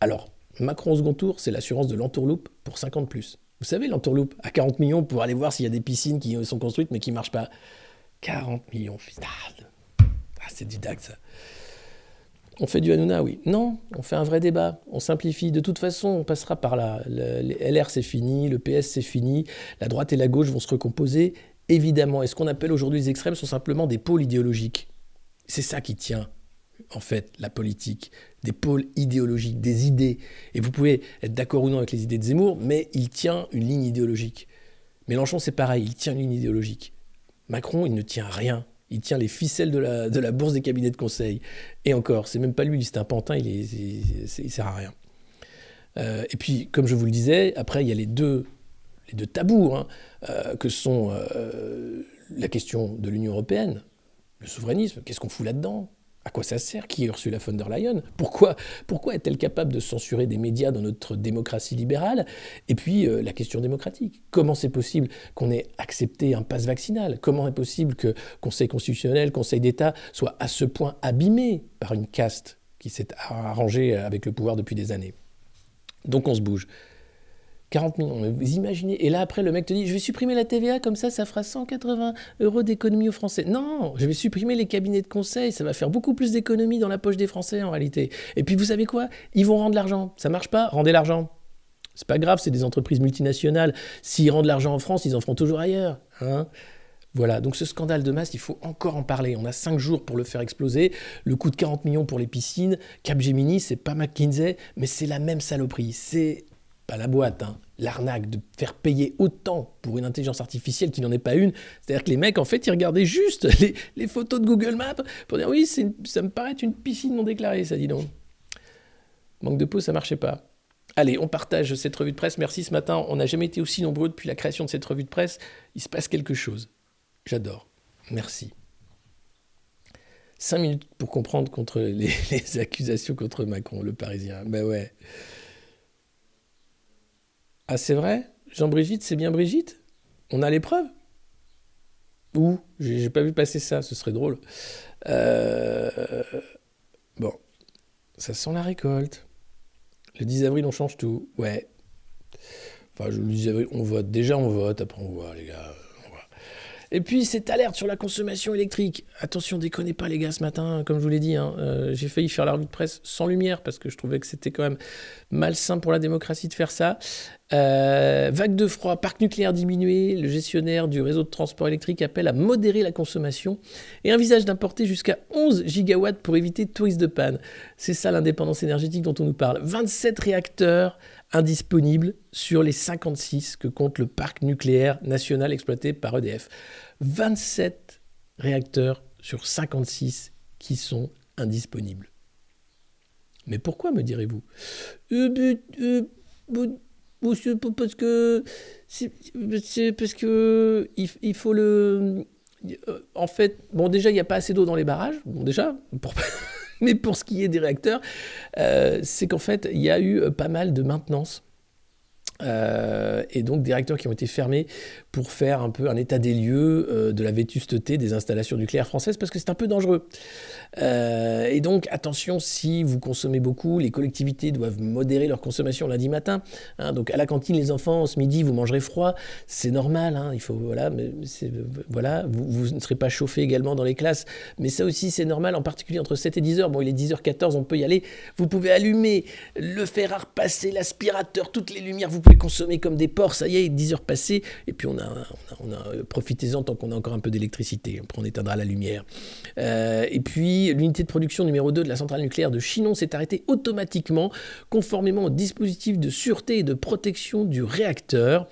Alors, Macron au second tour, c'est l'assurance de l'entourloupe pour 50 plus. Vous savez, l'entourloupe, à 40 millions pour aller voir s'il y a des piscines qui sont construites mais qui ne marchent pas. 40 millions, c'est du DAG, ça. On fait du Hanouna, oui. Non, on fait un vrai débat, on simplifie. De toute façon, on passera par là. Les LR, c'est fini, le PS, c'est fini. La droite et la gauche vont se recomposer, évidemment. Et ce qu'on appelle aujourd'hui les extrêmes sont simplement des pôles idéologiques. C'est ça qui tient, en fait, la politique. Des pôles idéologiques, des idées. Et vous pouvez être d'accord ou non avec les idées de Zemmour, mais il tient une ligne idéologique. Mélenchon, c'est pareil, il tient une ligne idéologique. Macron, il ne tient rien. Il tient les ficelles de la bourse des cabinets de conseil. Et encore, c'est même pas lui, c'est un pantin, il sert à rien. Et puis, comme je vous le disais, après, il y a les deux tabous, que sont la question de l'Union européenne, le souverainisme. Qu'est-ce qu'on fout là-dedans ? À quoi ça sert ? Qui est Ursula von der Leyen ? Pourquoi est-elle capable de censurer des médias dans notre démocratie libérale ? Et puis, la question démocratique. Comment c'est possible qu'on ait accepté un pass vaccinal ? Comment est possible que Conseil constitutionnel, Conseil d'État soient à ce point abîmés par une caste qui s'est arrangée avec le pouvoir depuis des années ? Donc on se bouge. 40 millions, mais vous imaginez. Et là, après, le mec te dit, je vais supprimer la TVA, comme ça fera 180 € d'économie aux Français. Non, je vais supprimer les cabinets de conseil, ça va faire beaucoup plus d'économies dans la poche des Français, en réalité. Et puis, vous savez quoi ? Ils vont rendre l'argent. Ça marche pas ? Rendez l'argent. C'est pas grave, c'est des entreprises multinationales. S'ils rendent l'argent en France, ils en feront toujours ailleurs. Voilà, donc ce scandale de masse, il faut encore en parler. On a 5 jours pour le faire exploser. Le coût de 40 millions pour les piscines. Capgemini, c'est pas McKinsey, mais c'est la même saloperie. C'est pas la boîte, l'arnaque de faire payer autant pour une intelligence artificielle qui n'en est pas une. C'est-à-dire que les mecs, en fait, ils regardaient juste les photos de Google Maps pour dire oui, ça me paraît être une piscine non déclarée, ça, dis donc. Manque de peau, ça marchait pas. Allez, on partage cette revue de presse. Merci ce matin. On n'a jamais été aussi nombreux depuis la création de cette revue de presse. Il se passe quelque chose. J'adore. Merci. 5 minutes pour comprendre contre les accusations contre Macron, le Parisien. Ben ouais. Ah, c'est vrai ? Jean-Brigitte, c'est bien Brigitte ? On a les preuves ? Où ? J'ai pas vu passer ça, ce serait drôle. Bon, ça sent la récolte. Le 10 avril, on change tout. Ouais. Enfin, le 10 avril, on vote. Déjà, on vote. Après, on voit, les gars. Et puis, cette alerte sur la consommation électrique. Attention, déconnez pas, les gars, ce matin, comme je vous l'ai dit. J'ai failli faire la revue de presse sans lumière parce que je trouvais que c'était quand même malsain pour la démocratie de faire ça. Vague de froid, parc nucléaire diminué, le gestionnaire du réseau de transport électrique appelle à modérer la consommation et envisage d'importer jusqu'à 11 gigawatts pour éviter tout risque de panne. C'est ça l'indépendance énergétique dont on nous parle. 27 réacteurs indisponibles sur les 56 que compte le parc nucléaire national exploité par EDF. 27 réacteurs sur 56 qui sont indisponibles. Mais pourquoi, me direz-vous ? Parce que parce que il faut le. En fait, bon, déjà, il n'y a pas assez d'eau dans les barrages. Bon, déjà, mais pour ce qui est des réacteurs, c'est qu'en fait, il y a eu pas mal de maintenance. Et donc des réacteurs qui ont été fermés pour faire un peu un état des lieux de la vétusteté des installations nucléaires françaises parce que c'est un peu dangereux. Et donc attention, si vous consommez beaucoup, les collectivités doivent modérer leur consommation lundi matin. Hein, donc à la cantine, les enfants, ce midi, vous mangerez froid, c'est normal. Hein, il faut voilà, vous ne serez pas chauffé également dans les classes, mais ça aussi c'est normal, en particulier entre 7 et 10 heures. Bon, il est 10h14, on peut y aller. Vous pouvez allumer le fer à repasser, l'aspirateur, toutes les lumières, vous pouvez consommer comme des porcs, ça y est, 10 heures passées, et puis profitez-en tant qu'on a encore un peu d'électricité, après on éteindra la lumière. Et puis, l'unité de production numéro 2 de la centrale nucléaire de Chinon s'est arrêtée automatiquement, conformément au dispositif de sûreté et de protection du réacteur.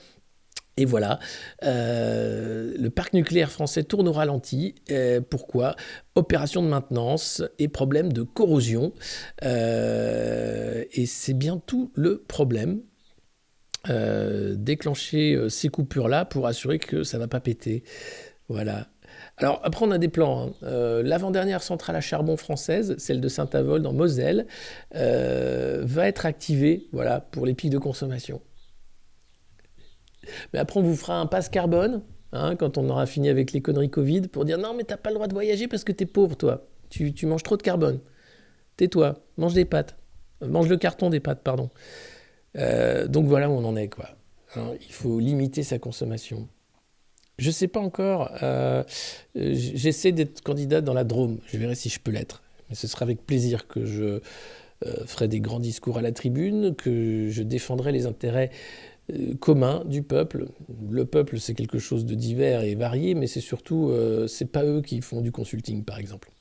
Et voilà, le parc nucléaire français tourne au ralenti. Pourquoi ? Opération de maintenance et problème de corrosion. Et c'est bien tout le problème. Déclencher ces coupures-là pour assurer que ça ne va pas péter. Voilà. Alors après on a des plans. L'avant-dernière centrale à charbon française, celle de Saint-Avold en Moselle, va être activée, voilà, pour les pics de consommation. Mais après on vous fera un passe carbone, hein, quand on aura fini avec les conneries Covid, pour dire non mais t'as pas le droit de voyager parce que t'es pauvre toi. Tu manges trop de carbone. Tais-toi, mange des pâtes. Mange le carton des pâtes, pardon. Donc voilà où on en est, quoi. Hein, il faut limiter sa consommation. Je ne sais pas encore. J'essaie d'être candidat dans la Drôme. Je verrai si je peux l'être. Mais ce sera avec plaisir que je ferai des grands discours à la tribune, que je défendrai les intérêts communs du peuple. Le peuple, c'est quelque chose de divers et varié, mais c'est surtout, c'est pas eux qui font du consulting, par exemple.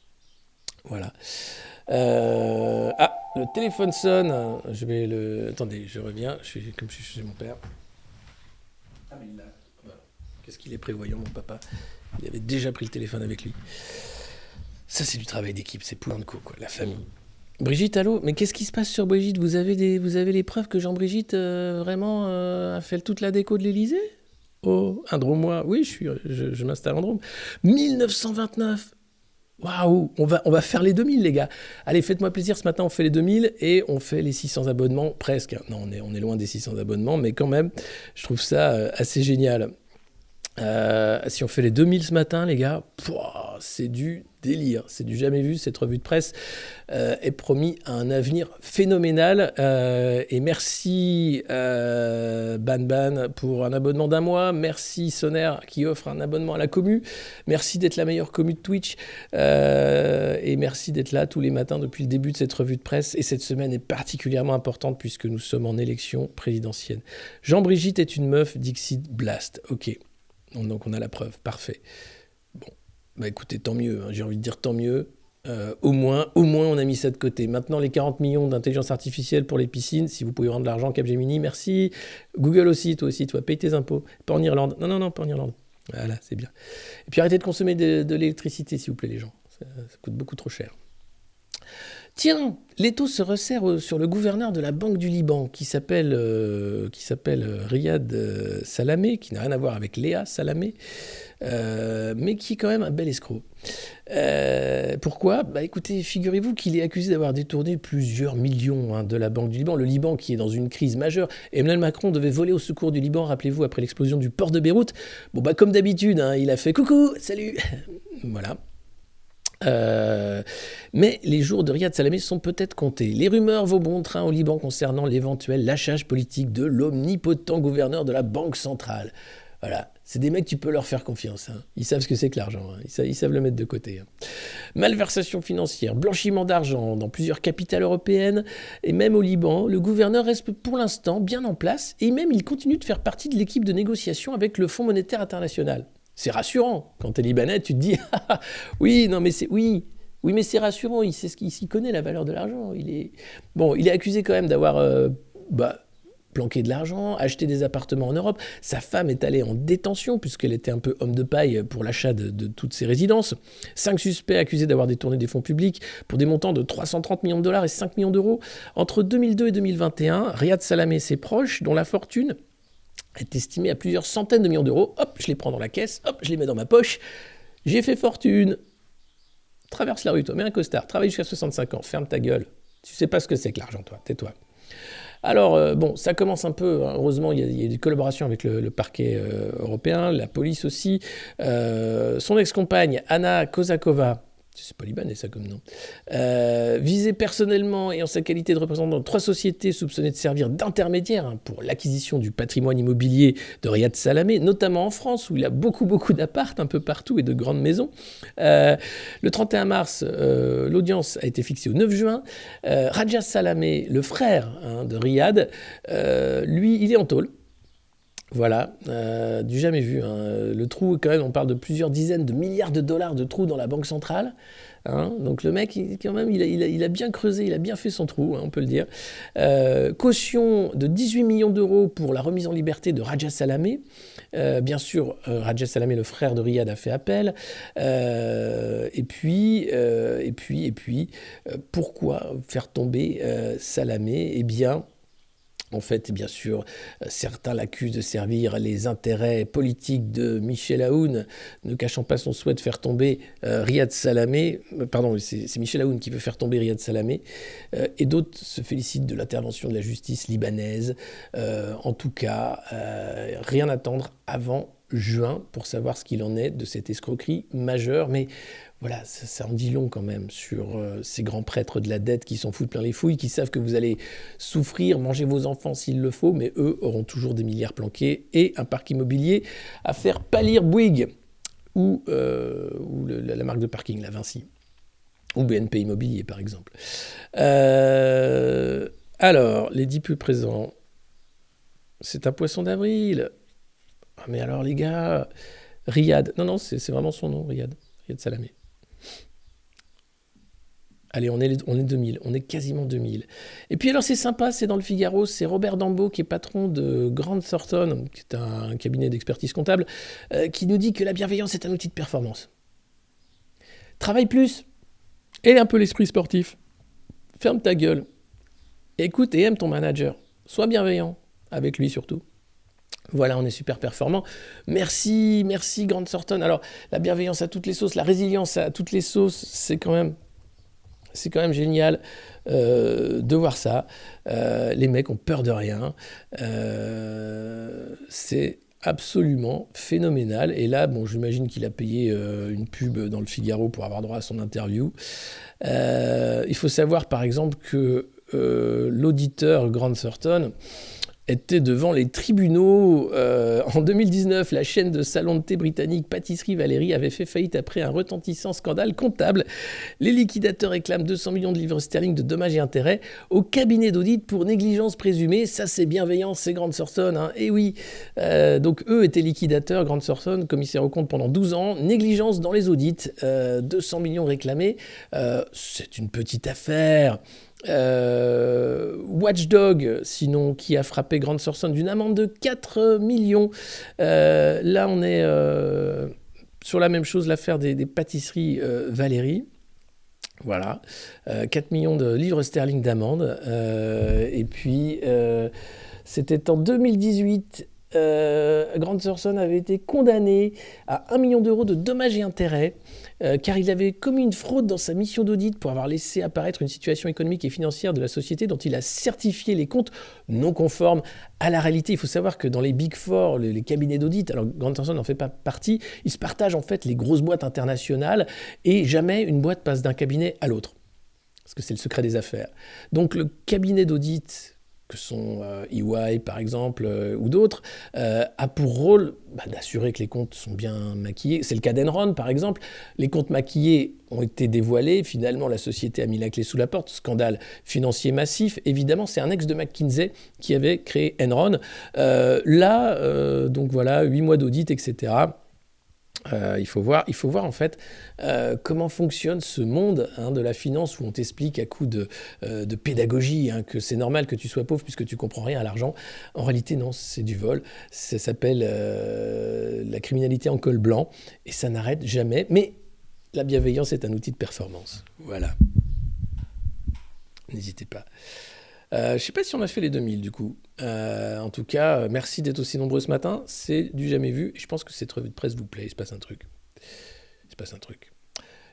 Voilà. Le téléphone sonne. Je vais le. Attendez, je reviens. Comme je suis chez mon père. Ah, mais là. Voilà. Qu'est-ce qu'il est prévoyant, mon papa. Il avait déjà pris le téléphone avec lui. Ça, c'est du travail d'équipe. C'est Poulenco, quoi. La famille. Brigitte, allô ? Mais qu'est-ce qui se passe sur Brigitte ? Vous avez les preuves que Jean-Brigitte, vraiment, a fait toute la déco de l'Élysée ? Oh, un Drômois. Oui, je m'installe en Drôme. 1929. Waouh, on va faire les 2000, les gars. Allez, faites-moi plaisir, ce matin, on fait les 2000 et on fait les 600 abonnements, presque. Non, on est loin des 600 abonnements, mais quand même, je trouve ça assez génial. Si on fait les 2000 ce matin, les gars, c'est du délire. C'est du jamais vu. Cette revue de presse est promis à un avenir phénoménal. Et merci Ban pour un abonnement d'1 mois. Merci Soner qui offre un abonnement à la commu. Merci d'être la meilleure commu de Twitch. Et merci d'être là tous les matins depuis le début de cette revue de presse. Et cette semaine est particulièrement importante puisque nous sommes en élection présidentielle. Jean-Brigitte est une meuf, Dixit Blast. Ok. Donc on a la preuve, parfait. Bon, bah écoutez, tant mieux, hein, j'ai envie de dire tant mieux. Au moins on a mis ça de côté. Maintenant, les 40 millions d'intelligence artificielle pour les piscines, si vous pouvez rendre de l'argent, Capgemini, merci. Google aussi, toi paye tes impôts. Pas en Irlande. Non, pas en Irlande. Voilà, c'est bien. Et puis arrêtez de consommer de l'électricité, s'il vous plaît, les gens. Ça coûte beaucoup trop cher. Tiens, l'étau se resserre sur le gouverneur de la Banque du Liban, qui s'appelle Riyad Salamé, qui n'a rien à voir avec Léa Salamé, mais qui est quand même un bel escroc. Pourquoi ? Bah écoutez, figurez-vous qu'il est accusé d'avoir détourné plusieurs millions de la Banque du Liban. Le Liban qui est dans une crise majeure. Emmanuel Macron devait voler au secours du Liban, rappelez-vous, après l'explosion du port de Beyrouth. Bon bah comme d'habitude, il a fait « Coucou, salut !» Voilà. Mais les jours de Riyad Salamé sont peut-être comptés. Les rumeurs vont bon train au Liban concernant l'éventuel lâchage politique de l'omnipotent gouverneur de la Banque centrale. Voilà, C'est des mecs, tu peux leur faire confiance. Hein. Ils savent ce que c'est que l'argent. Hein. Ils savent le mettre de côté. Hein. Malversation financière, blanchiment d'argent dans plusieurs capitales européennes et même au Liban. Le gouverneur reste pour l'instant bien en place et même il continue de faire partie de l'équipe de négociation avec le Fonds monétaire international. C'est rassurant. Quand t'es libanais, tu te dis oui, non mais c'est oui. Oui, mais c'est rassurant, il sait il connaît la valeur de l'argent. Il est accusé quand même d'avoir planqué de l'argent, acheté des appartements en Europe. Sa femme est allée en détention puisqu'elle était un peu homme de paille pour l'achat de toutes ses résidences. 5 suspects accusés d'avoir détourné des fonds publics pour des montants de 330 millions de dollars et 5 millions d'euros. Entre 2002 et 2021, Riyad Salamé et ses proches, dont la fortune est estimée à plusieurs centaines de millions d'euros, hop, je les prends dans la caisse, hop, je les mets dans ma poche, j'ai fait fortune. Traverse la rue, toi, mets un costard, travaille jusqu'à 65 ans, ferme ta gueule. Tu sais pas ce que c'est que l'argent, toi, tais-toi. Alors, ça commence un peu, hein. Heureusement, il y a des collaborations avec le parquet européen, la police aussi. Son ex-compagne, Anna Kozakova, c'est pas libanais ça comme nom, visée personnellement et en sa qualité de représentant de 3 sociétés soupçonnées de servir d'intermédiaire pour l'acquisition du patrimoine immobilier de Riyad Salamé, notamment en France où il a beaucoup d'apparts un peu partout et de grandes maisons. Le 31 mars, l'audience a été fixée au 9 juin. Raja Salamé, le frère de Riyad, lui, il est en tôle. Voilà, du jamais vu. Hein. Le trou, quand même, on parle de plusieurs dizaines de milliards de dollars de trous dans la banque centrale. Hein. Donc le mec, quand même, il a bien creusé, il a bien fait son trou, hein, on peut le dire. Caution de 18 millions d'euros pour la remise en liberté de Raja Salamé. Bien sûr, Raja Salamé, le frère de Riyad, a fait appel. Et puis, pourquoi faire tomber Salamé ? Eh bien... En fait, bien sûr, certains l'accusent de servir les intérêts politiques de Michel Aoun, ne cachant pas son souhait de faire tomber Riyad Salamé. Pardon, c'est Michel Aoun qui veut faire tomber Riyad Salamé. Et d'autres se félicitent de l'intervention de la justice libanaise. En tout cas, rien à attendre avant juin pour savoir ce qu'il en est de cette escroquerie majeure. Mais voilà, ça en dit long quand même sur ces grands prêtres de la dette qui s'en foutent plein les fouilles, qui savent que vous allez souffrir, manger vos enfants s'il le faut, mais eux auront toujours des milliards planqués et un parc immobilier à faire pâlir Bouygues ou la marque de parking, la Vinci, ou BNP Immobilier par exemple. Alors, les 10 plus présents, c'est un poisson d'avril. Ah, mais alors les gars, Riyad, non, c'est vraiment son nom, Riyad Salamé. Allez, on est 2000, on est quasiment 2000. Et puis alors c'est sympa, c'est dans le Figaro, c'est Robert Dambeau qui est patron de Grant Thornton, qui est un cabinet d'expertise comptable, qui nous dit que la bienveillance est un outil de performance. Travaille plus, et un peu l'esprit sportif. Ferme ta gueule, écoute et aime ton manager. Sois bienveillant, avec lui surtout. Voilà, on est super performant. Merci Grant Thornton. Alors, la bienveillance à toutes les sauces, la résilience à toutes les sauces, c'est quand même génial de voir ça. Les mecs ont peur de rien. C'est absolument phénoménal. Et là, bon, j'imagine qu'il a payé une pub dans le Figaro pour avoir droit à son interview. Il faut savoir, par exemple, que l'auditeur Grant Thornton était devant les tribunaux. En 2019, la chaîne de salon de thé britannique Pâtisserie Valérie avait fait faillite après un retentissant scandale comptable. Les liquidateurs réclament 200 millions de livres sterling de dommages et intérêts au cabinet d'audit pour négligence présumée. Ça, c'est bienveillant, c'est Grant Thornton. Hein. Et oui, donc eux étaient liquidateurs, Grant Thornton, commissaire aux comptes pendant 12 ans. Négligence dans les audits, 200 millions réclamés. C'est une petite affaire. Watchdog, sinon, qui a frappé Grant Thornton d'une amende de 4 millions. Là, on est sur la même chose, l'affaire des pâtisseries Valérie. Voilà, 4 millions de livres sterling d'amende. Et puis, c'était en 2018. Grant Thornton avait été condamné à 1 million d'euros de dommages et intérêts car il avait commis une fraude dans sa mission d'audit pour avoir laissé apparaître une situation économique et financière de la société dont il a certifié les comptes non conformes à la réalité. Il faut savoir que dans les Big Four, les cabinets d'audit, alors Grant Thornton n'en fait pas partie, ils se partagent en fait les grosses boîtes internationales et jamais une boîte passe d'un cabinet à l'autre. Parce que c'est le secret des affaires. Donc le cabinet d'audit que sont EY par exemple, ou d'autres, a pour rôle d'assurer que les comptes sont bien maquillés. C'est le cas d'Enron par exemple. Les comptes maquillés ont été dévoilés. Finalement, la société a mis la clé sous la porte. Scandale financier massif. Évidemment, c'est un ex de McKinsey qui avait créé Enron. Donc voilà, 8 mois d'audit, etc. Il faut voir en fait comment fonctionne ce monde de la finance où on t'explique à coup de pédagogie que c'est normal que tu sois pauvre puisque tu comprends rien à l'argent. En réalité, non, c'est du vol. Ça s'appelle la criminalité en col blanc et ça n'arrête jamais. Mais la bienveillance est un outil de performance. Voilà. N'hésitez pas. Je ne sais pas si on a fait les 2000 du coup. En tout cas, merci d'être aussi nombreux ce matin. C'est du jamais vu. Je pense que cette revue de presse vous plaît. Il se passe un truc.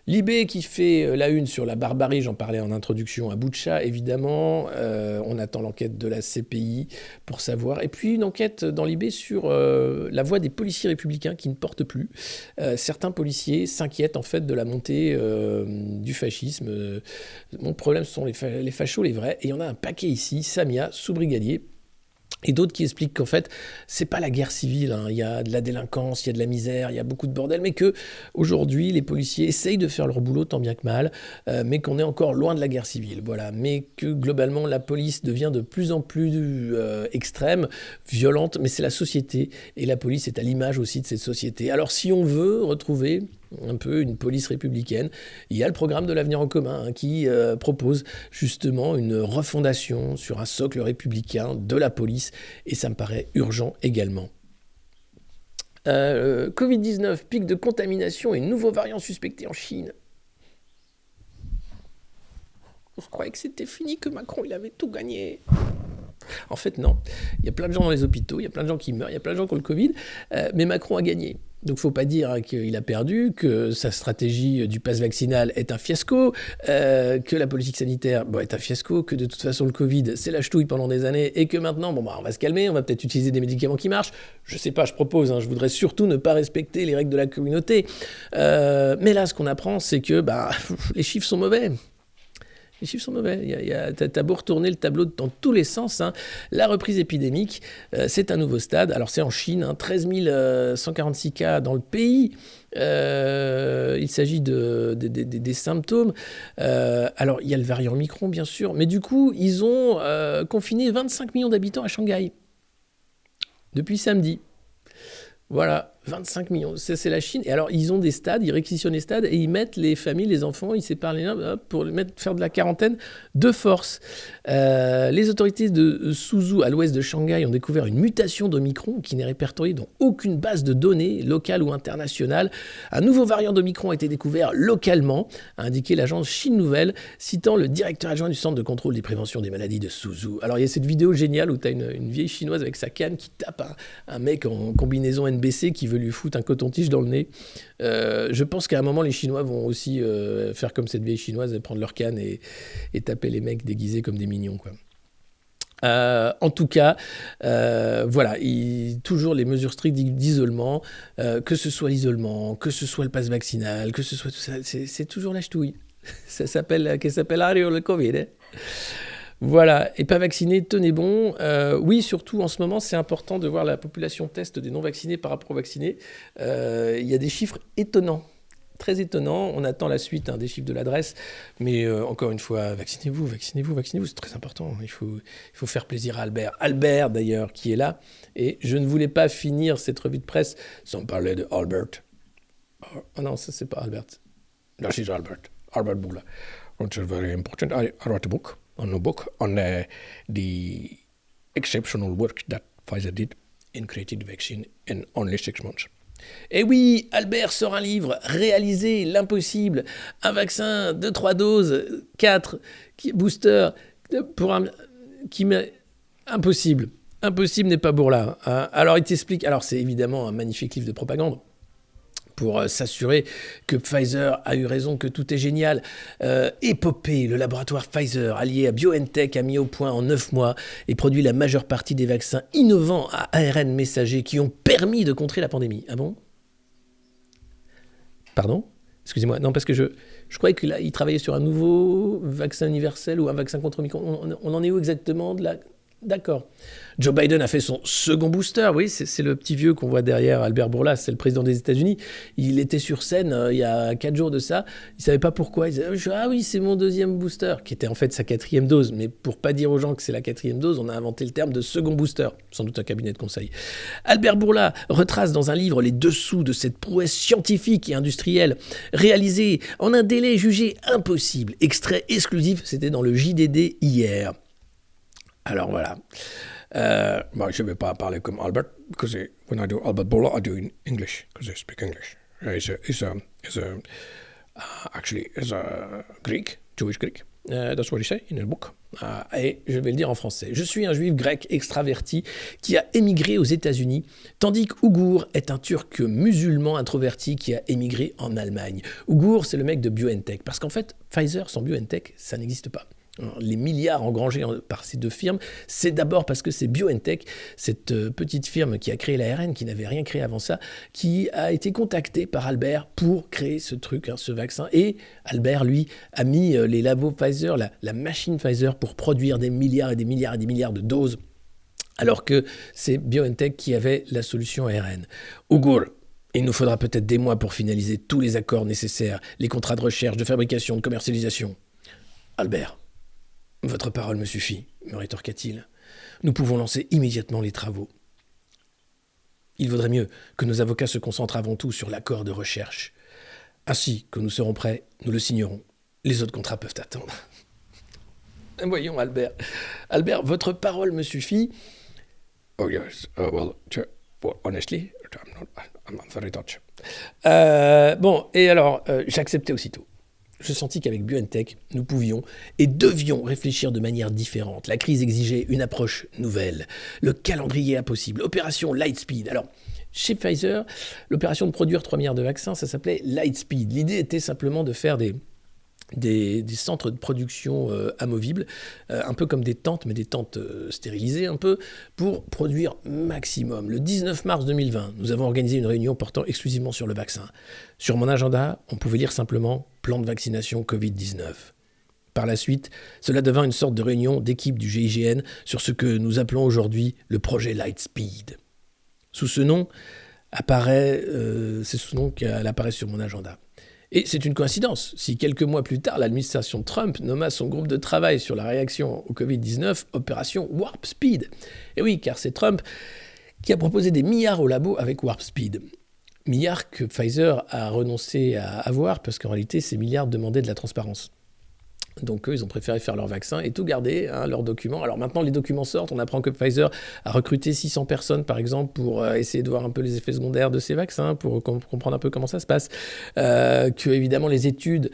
Libé qui fait la une sur la barbarie, j'en parlais en introduction, à Boutcha, évidemment. On attend l'enquête de la CPI pour savoir. Et puis une enquête dans Libé sur la voix des policiers républicains qui ne portent plus. Certains policiers s'inquiètent en fait de la montée du fascisme. Mon problème, ce sont les fachos, les vrais. Et il y en a un paquet ici, Samia, sous-brigadier. Et d'autres qui expliquent qu'en fait, c'est pas la guerre civile, il y a de la délinquance, il y a de la misère, il y a beaucoup de bordel, mais que aujourd'hui les policiers essayent de faire leur boulot tant bien que mal, mais qu'on est encore loin de la guerre civile, voilà. Mais que globalement la police devient de plus en plus extrême, violente, mais c'est la société, et la police est à l'image aussi de cette société. Alors si on veut retrouver un peu une police républicaine, il y a le programme de l'avenir en commun qui propose justement une refondation sur un socle républicain de la police et ça me paraît urgent également. Covid-19, pic de contamination et nouveaux variants suspectés en Chine. Je croyais que c'était fini, que Macron il avait tout gagné. En fait non, il y a plein de gens dans les hôpitaux, il y a plein de gens qui meurent, il y a plein de gens qui ont le Covid, mais Macron a gagné. Donc, il ne faut pas dire qu'il a perdu, que sa stratégie du pass vaccinal est un fiasco, que la politique sanitaire est un fiasco, que de toute façon le Covid, c'est la ch'touille pendant des années, et que maintenant, on va se calmer, on va peut-être utiliser des médicaments qui marchent. Je ne sais pas, je propose, je voudrais surtout ne pas respecter les règles de la communauté. Mais là, ce qu'on apprend, c'est que les chiffres sont mauvais. Les chiffres sont mauvais. T'as beau retourner le tableau dans tous les sens. La reprise épidémique, c'est un nouveau stade. Alors, c'est en Chine, 13 146 cas dans le pays. Il s'agit des symptômes. Alors, il y a le variant Omicron, bien sûr. Mais du coup, ils ont confiné 25 millions d'habitants à Shanghai. Depuis samedi. Voilà, 25 millions, c'est la Chine. Et alors, ils ont des stades, ils réquisitionnent les stades et ils mettent les familles, les enfants, ils séparent les uns pour faire de la quarantaine de force. Les autorités de Suzhou, à l'ouest de Shanghai, ont découvert une mutation d'Omicron qui n'est répertoriée dans aucune base de données, locale ou internationale. Un nouveau variant d'Omicron a été découvert localement, a indiqué l'agence Chine Nouvelle, citant le directeur adjoint du Centre de contrôle des préventions des maladies de Suzhou. Alors, il y a cette vidéo géniale où tu as une vieille chinoise avec sa canne qui tape un mec en combinaison NBC qui veut lui foutre un coton-tige dans le nez. Je pense qu'à un moment, les Chinois vont aussi faire comme cette vieille chinoise et prendre leur canne et taper les mecs déguisés comme des mignons, quoi. En tout cas, voilà, toujours les mesures strictes d'isolement, que ce soit l'isolement, que ce soit le pass vaccinal, que ce soit tout ça, c'est toujours la ch'touille. Ça s'appelle Ario le Covid, Voilà, et pas vacciné, tenez bon. Oui, surtout en ce moment, c'est important de voir la population test des non-vaccinés par rapport aux vaccinés. Il y a des chiffres étonnants, très étonnants. On attend la suite des chiffres de l'adresse. Mais encore une fois, vaccinez-vous, c'est très important. Il faut faire plaisir à Albert. Albert, d'ailleurs, qui est là. Et je ne voulais pas finir cette revue de presse sans parler de Albert. Oh non, ça, c'est pas Albert. No, she's Albert. Albert Bourla. Which is very important. I wrote a book on the exceptional work that Pfizer did in creating the vaccine in only 6 months. Et oui, Albert sort un livre, Réaliser l'impossible, un vaccin de 3 doses, 4 booster, impossible. Impossible n'est pas Bourla. Alors il t'explique, alors c'est évidemment un magnifique livre de propagande, pour s'assurer que Pfizer a eu raison, que tout est génial. Épopée, le laboratoire Pfizer, allié à BioNTech, a mis au point en 9 mois et produit la majeure partie des vaccins innovants à ARN messager qui ont permis de contrer la pandémie. Ah bon ? Pardon ? Excusez-moi, non, parce que je croyais qu'il travaillait sur un nouveau vaccin universel ou un vaccin contre Omicron. On en est où exactement de la... D'accord. Joe Biden a fait son second booster, oui, c'est le petit vieux qu'on voit derrière Albert Bourla, c'est le président des États-Unis. Il était sur scène il y a 4 jours de ça, il savait pas pourquoi, il disait ah oui, c'est mon deuxième booster, qui était en fait sa 4e dose, mais pour pas dire aux gens que c'est la 4e dose, on a inventé le terme de second booster, sans doute un cabinet de conseil. Albert Bourla retrace dans un livre les dessous de cette prouesse scientifique et industrielle, réalisée en un délai jugé impossible. Extrait exclusif, c'était dans le JDD hier. Alors voilà. Bon, je ne vais pas parler comme Albert, because when I do Albert Bourla, I do in English, because I speak English. Actually, he's a Greek, Jewish Greek. That's what he say in the book. Et je vais le dire en français. Je suis un juif grec extraverti qui a émigré aux États-Unis, tandis qu'Ougour est un turc musulman introverti qui a émigré en Allemagne. Ougour, c'est le mec de BioNTech, parce qu'en fait, Pfizer sans BioNTech, ça n'existe pas. Les milliards engrangés par ces deux firmes, c'est d'abord parce que c'est BioNTech, cette petite firme qui a créé l'ARN, qui n'avait rien créé avant ça, qui a été contactée par Albert pour créer ce truc, ce vaccin. Et Albert, lui, a mis les labos Pfizer, la machine Pfizer, pour produire des milliards et des milliards et des milliards de doses, alors que c'est BioNTech qui avait la solution ARN. Ougour, il nous faudra peut-être des mois pour finaliser tous les accords nécessaires, les contrats de recherche, de fabrication, de commercialisation. Albert, votre parole me suffit, me rétorqua-t-il. Nous pouvons lancer immédiatement les travaux. Il vaudrait mieux que nos avocats se concentrent avant tout sur l'accord de recherche. Ainsi que nous serons prêts, nous le signerons. Les autres contrats peuvent attendre. Voyons, Albert. Albert, votre parole me suffit. Oh yes, honestly, I'm very touched. Bon, et alors, j'acceptais aussitôt. Je sentis qu'avec BioNTech, nous pouvions et devions réfléchir de manière différente. La crise exigeait une approche nouvelle. Le calendrier impossible. Opération Lightspeed. Alors, chez Pfizer, l'opération de produire 3 milliards de vaccins, ça s'appelait Lightspeed. L'idée était simplement de faire des centres de production amovibles, un peu comme des tentes, mais des tentes stérilisées un peu, pour produire maximum. Le 19 mars 2020, nous avons organisé une réunion portant exclusivement sur le vaccin. Sur mon agenda, on pouvait lire simplement « Plan de vaccination Covid-19 ». Par la suite, cela devint une sorte de réunion d'équipe du GIGN sur ce que nous appelons aujourd'hui le projet Lightspeed. Sous ce nom, c'est sous ce nom qu'elle apparaît sur mon agenda. Et c'est une coïncidence si quelques mois plus tard, l'administration Trump nomma son groupe de travail sur la réaction au Covid-19 Opération Warp Speed. Et oui, car c'est Trump qui a proposé des milliards au labo avec Warp Speed. Milliards que Pfizer a renoncé à avoir parce qu'en réalité, ces milliards demandaient de la transparence. Donc eux, ils ont préféré faire leur vaccin et tout garder, leurs documents. Alors maintenant, les documents sortent, on apprend que Pfizer a recruté 600 personnes, par exemple, pour essayer de voir un peu les effets secondaires de ces vaccins, pour comprendre un peu comment ça se passe. Que, évidemment, les études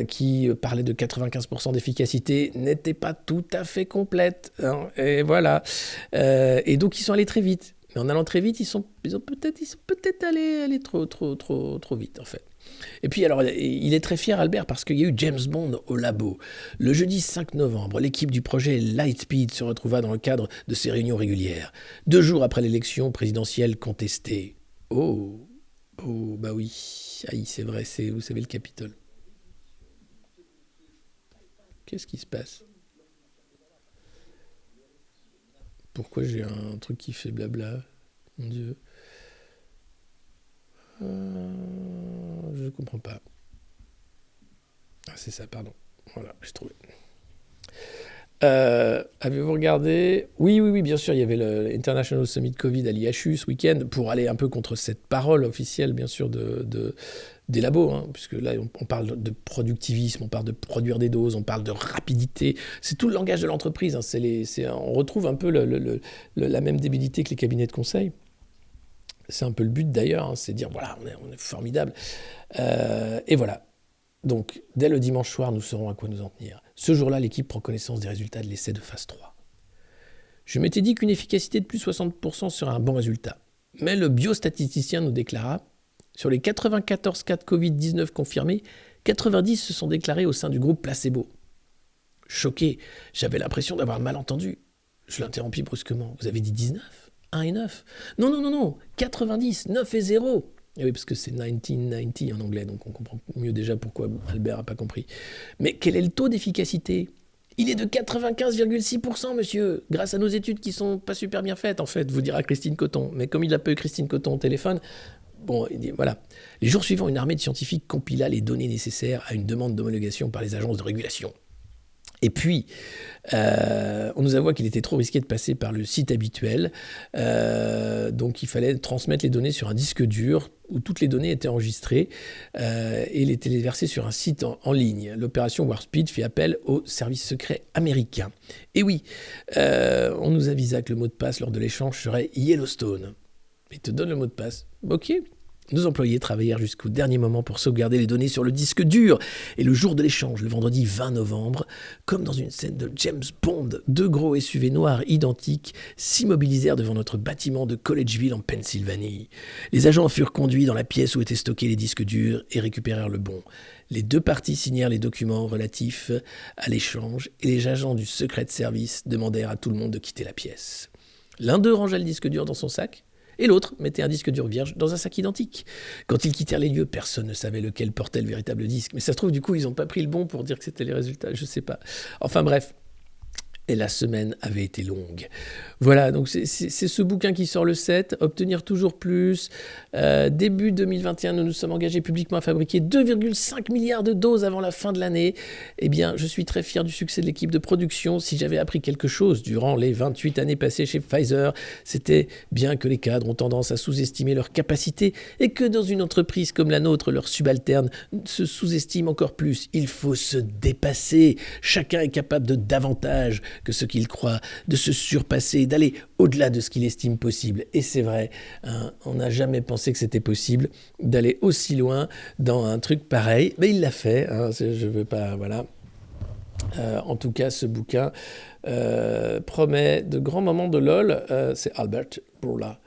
qui parlaient de 95% d'efficacité n'étaient pas tout à fait complètes. Et voilà. Et donc, ils sont allés très vite. Mais en allant très vite, ils sont peut-être allés trop vite, en fait. Et puis alors, il est très fier, Albert, parce qu'il y a eu James Bond au labo. Le jeudi 5 novembre, l'équipe du projet Lightspeed se retrouva dans le cadre de ses réunions régulières, 2 jours après l'élection présidentielle contestée. Oh, bah oui, aïe, c'est vrai, c'est, vous savez, le Capitole. Qu'est-ce qui se passe? Pourquoi j'ai un truc qui fait blabla? Mon Dieu. Je ne comprends pas. Ah, c'est ça, pardon. Voilà, j'ai trouvé. Avez-vous regardé? Oui, bien sûr, il y avait le International Summit Covid à l'IHU ce week-end pour aller un peu contre cette parole officielle, bien sûr, des labos, puisque là, on parle de productivisme, on parle de produire des doses, on parle de rapidité. C'est tout le langage de l'entreprise. On retrouve un peu la même débilité que les cabinets de conseil. C'est un peu le but d'ailleurs, c'est de dire voilà, on est formidable. Et voilà. Donc, dès le dimanche soir, nous saurons à quoi nous en tenir. Ce jour-là, l'équipe prend connaissance des résultats de l'essai de phase 3. Je m'étais dit qu'une efficacité de plus de 60% serait un bon résultat. Mais le biostatisticien nous déclara, sur les 94 cas de Covid-19 confirmés, 90 se sont déclarés au sein du groupe placebo. Choqué, j'avais l'impression d'avoir mal entendu. Je l'interrompis brusquement. Vous avez dit 19 ? 1 et 9. Non, 90, 9 et 0. Et oui, parce que c'est 1990 en anglais, donc on comprend mieux déjà pourquoi Albert n'a pas compris. Mais quel est le taux d'efficacité ? Il est de 95,6%, monsieur, grâce à nos études qui sont pas super bien faites, en fait, vous dira Christine Coton. Mais comme il n'a pas eu Christine Coton au téléphone, bon, il dit, voilà. Les jours suivants, une armée de scientifiques compila les données nécessaires à une demande d'homologation par les agences de régulation. Et puis, on nous avoua qu'il était trop risqué de passer par le site habituel, donc il fallait transmettre les données sur un disque dur où toutes les données étaient enregistrées et les téléverser sur un site en ligne. L'opération Warp Speed fait appel au service secret américain. Et oui, on nous avisa que le mot de passe lors de l'échange serait Yellowstone. Il te donne le mot de passe. Ok. Nos employés travaillèrent jusqu'au dernier moment pour sauvegarder les données sur le disque dur. Et le jour de l'échange, le vendredi 20 novembre, comme dans une scène de James Bond, 2 gros SUV noirs identiques s'immobilisèrent devant notre bâtiment de Collegeville en Pennsylvanie. Les agents furent conduits dans la pièce où étaient stockés les disques durs et récupérèrent le bon. Les 2 parties signèrent les documents relatifs à l'échange et les agents du Secret Service demandèrent à tout le monde de quitter la pièce. L'un d'eux rangea le disque dur dans son sac, et l'autre mettait un disque dur vierge dans un sac identique. Quand ils quittèrent les lieux, personne ne savait lequel portait le véritable disque. Mais ça se trouve, du coup, ils n'ont pas pris le bon pour dire que c'était les résultats, je sais pas. Enfin bref. Et la semaine avait été longue. Voilà, donc c'est ce bouquin qui sort le 7, Obtenir toujours plus. Début 2021, nous nous sommes engagés publiquement à fabriquer 2,5 milliards de doses avant la fin de l'année. Eh bien, je suis très fier du succès de l'équipe de production. Si j'avais appris quelque chose durant les 28 années passées chez Pfizer, c'était bien que les cadres ont tendance à sous-estimer leurs capacités et que dans une entreprise comme la nôtre, leurs subalternes se sous-estiment encore plus. Il faut se dépasser. Chacun est capable de davantage que ce qu'il croit, de se surpasser, d'aller au-delà de ce qu'il estime possible. Et c'est vrai, hein, on n'a jamais pensé que c'était possible d'aller aussi loin dans un truc pareil. Mais il l'a fait, hein, je veux pas, voilà. En tout cas, ce bouquin promet de grands moments de LOL. C'est Albert Bourla.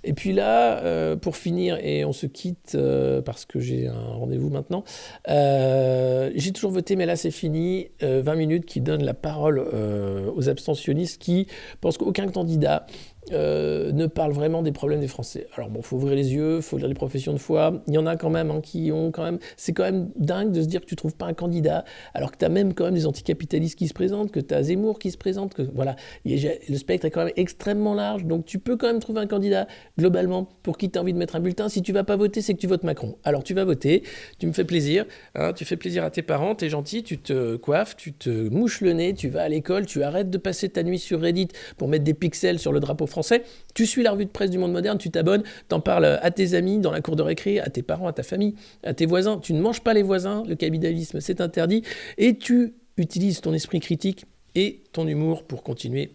Et puis là, pour finir, et on se quitte parce que j'ai un rendez-vous maintenant, j'ai toujours voté, mais là c'est fini. 20 minutes qui donnent la parole aux abstentionnistes qui pensent qu'aucun candidat ne parle vraiment des problèmes des Français. Alors bon, faut ouvrir les yeux, faut lire les professions de foi. Il y en a quand même qui ont quand même... C'est quand même dingue de se dire que tu trouves pas un candidat, alors que tu as même quand même des anticapitalistes qui se présentent, que tu as Zemmour qui se présente, que voilà, le spectre est quand même extrêmement large, donc tu peux quand même trouver un candidat, globalement, pour qui tu as envie de mettre un bulletin. Si tu vas pas voter, c'est que tu votes Macron. Alors tu vas voter, tu me fais plaisir, hein, tu fais plaisir à tes parents, t'es gentil, tu te coiffes, tu te mouches le nez, tu vas à l'école, tu arrêtes de passer ta nuit sur Reddit pour mettre des pixels sur le drapeau français, tu suis la revue de presse du Monde Moderne, tu t'abonnes, t'en parles à tes amis dans la cour de récré, à tes parents, à ta famille, à tes voisins, tu ne manges pas les voisins, le capitalisme c'est interdit, et tu utilises ton esprit critique et ton humour pour continuer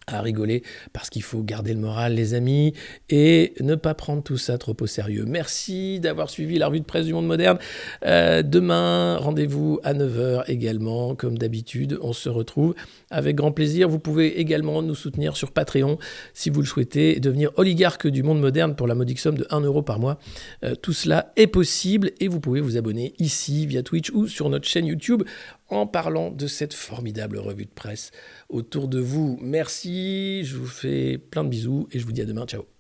à rigoler, parce qu'il faut garder le moral, les amis, et ne pas prendre tout ça trop au sérieux. Merci d'avoir suivi la revue de presse du Monde Moderne. Demain, rendez-vous à 9h également, comme d'habitude, on se retrouve avec grand plaisir. Vous pouvez également nous soutenir sur Patreon, si vous le souhaitez, devenir oligarque du Monde Moderne pour la modique somme de 1 euro par mois. Tout cela est possible, et vous pouvez vous abonner ici, via Twitch, ou sur notre chaîne YouTube, en parlant de cette formidable revue de presse autour de vous. Merci, je vous fais plein de bisous et je vous dis à demain, ciao.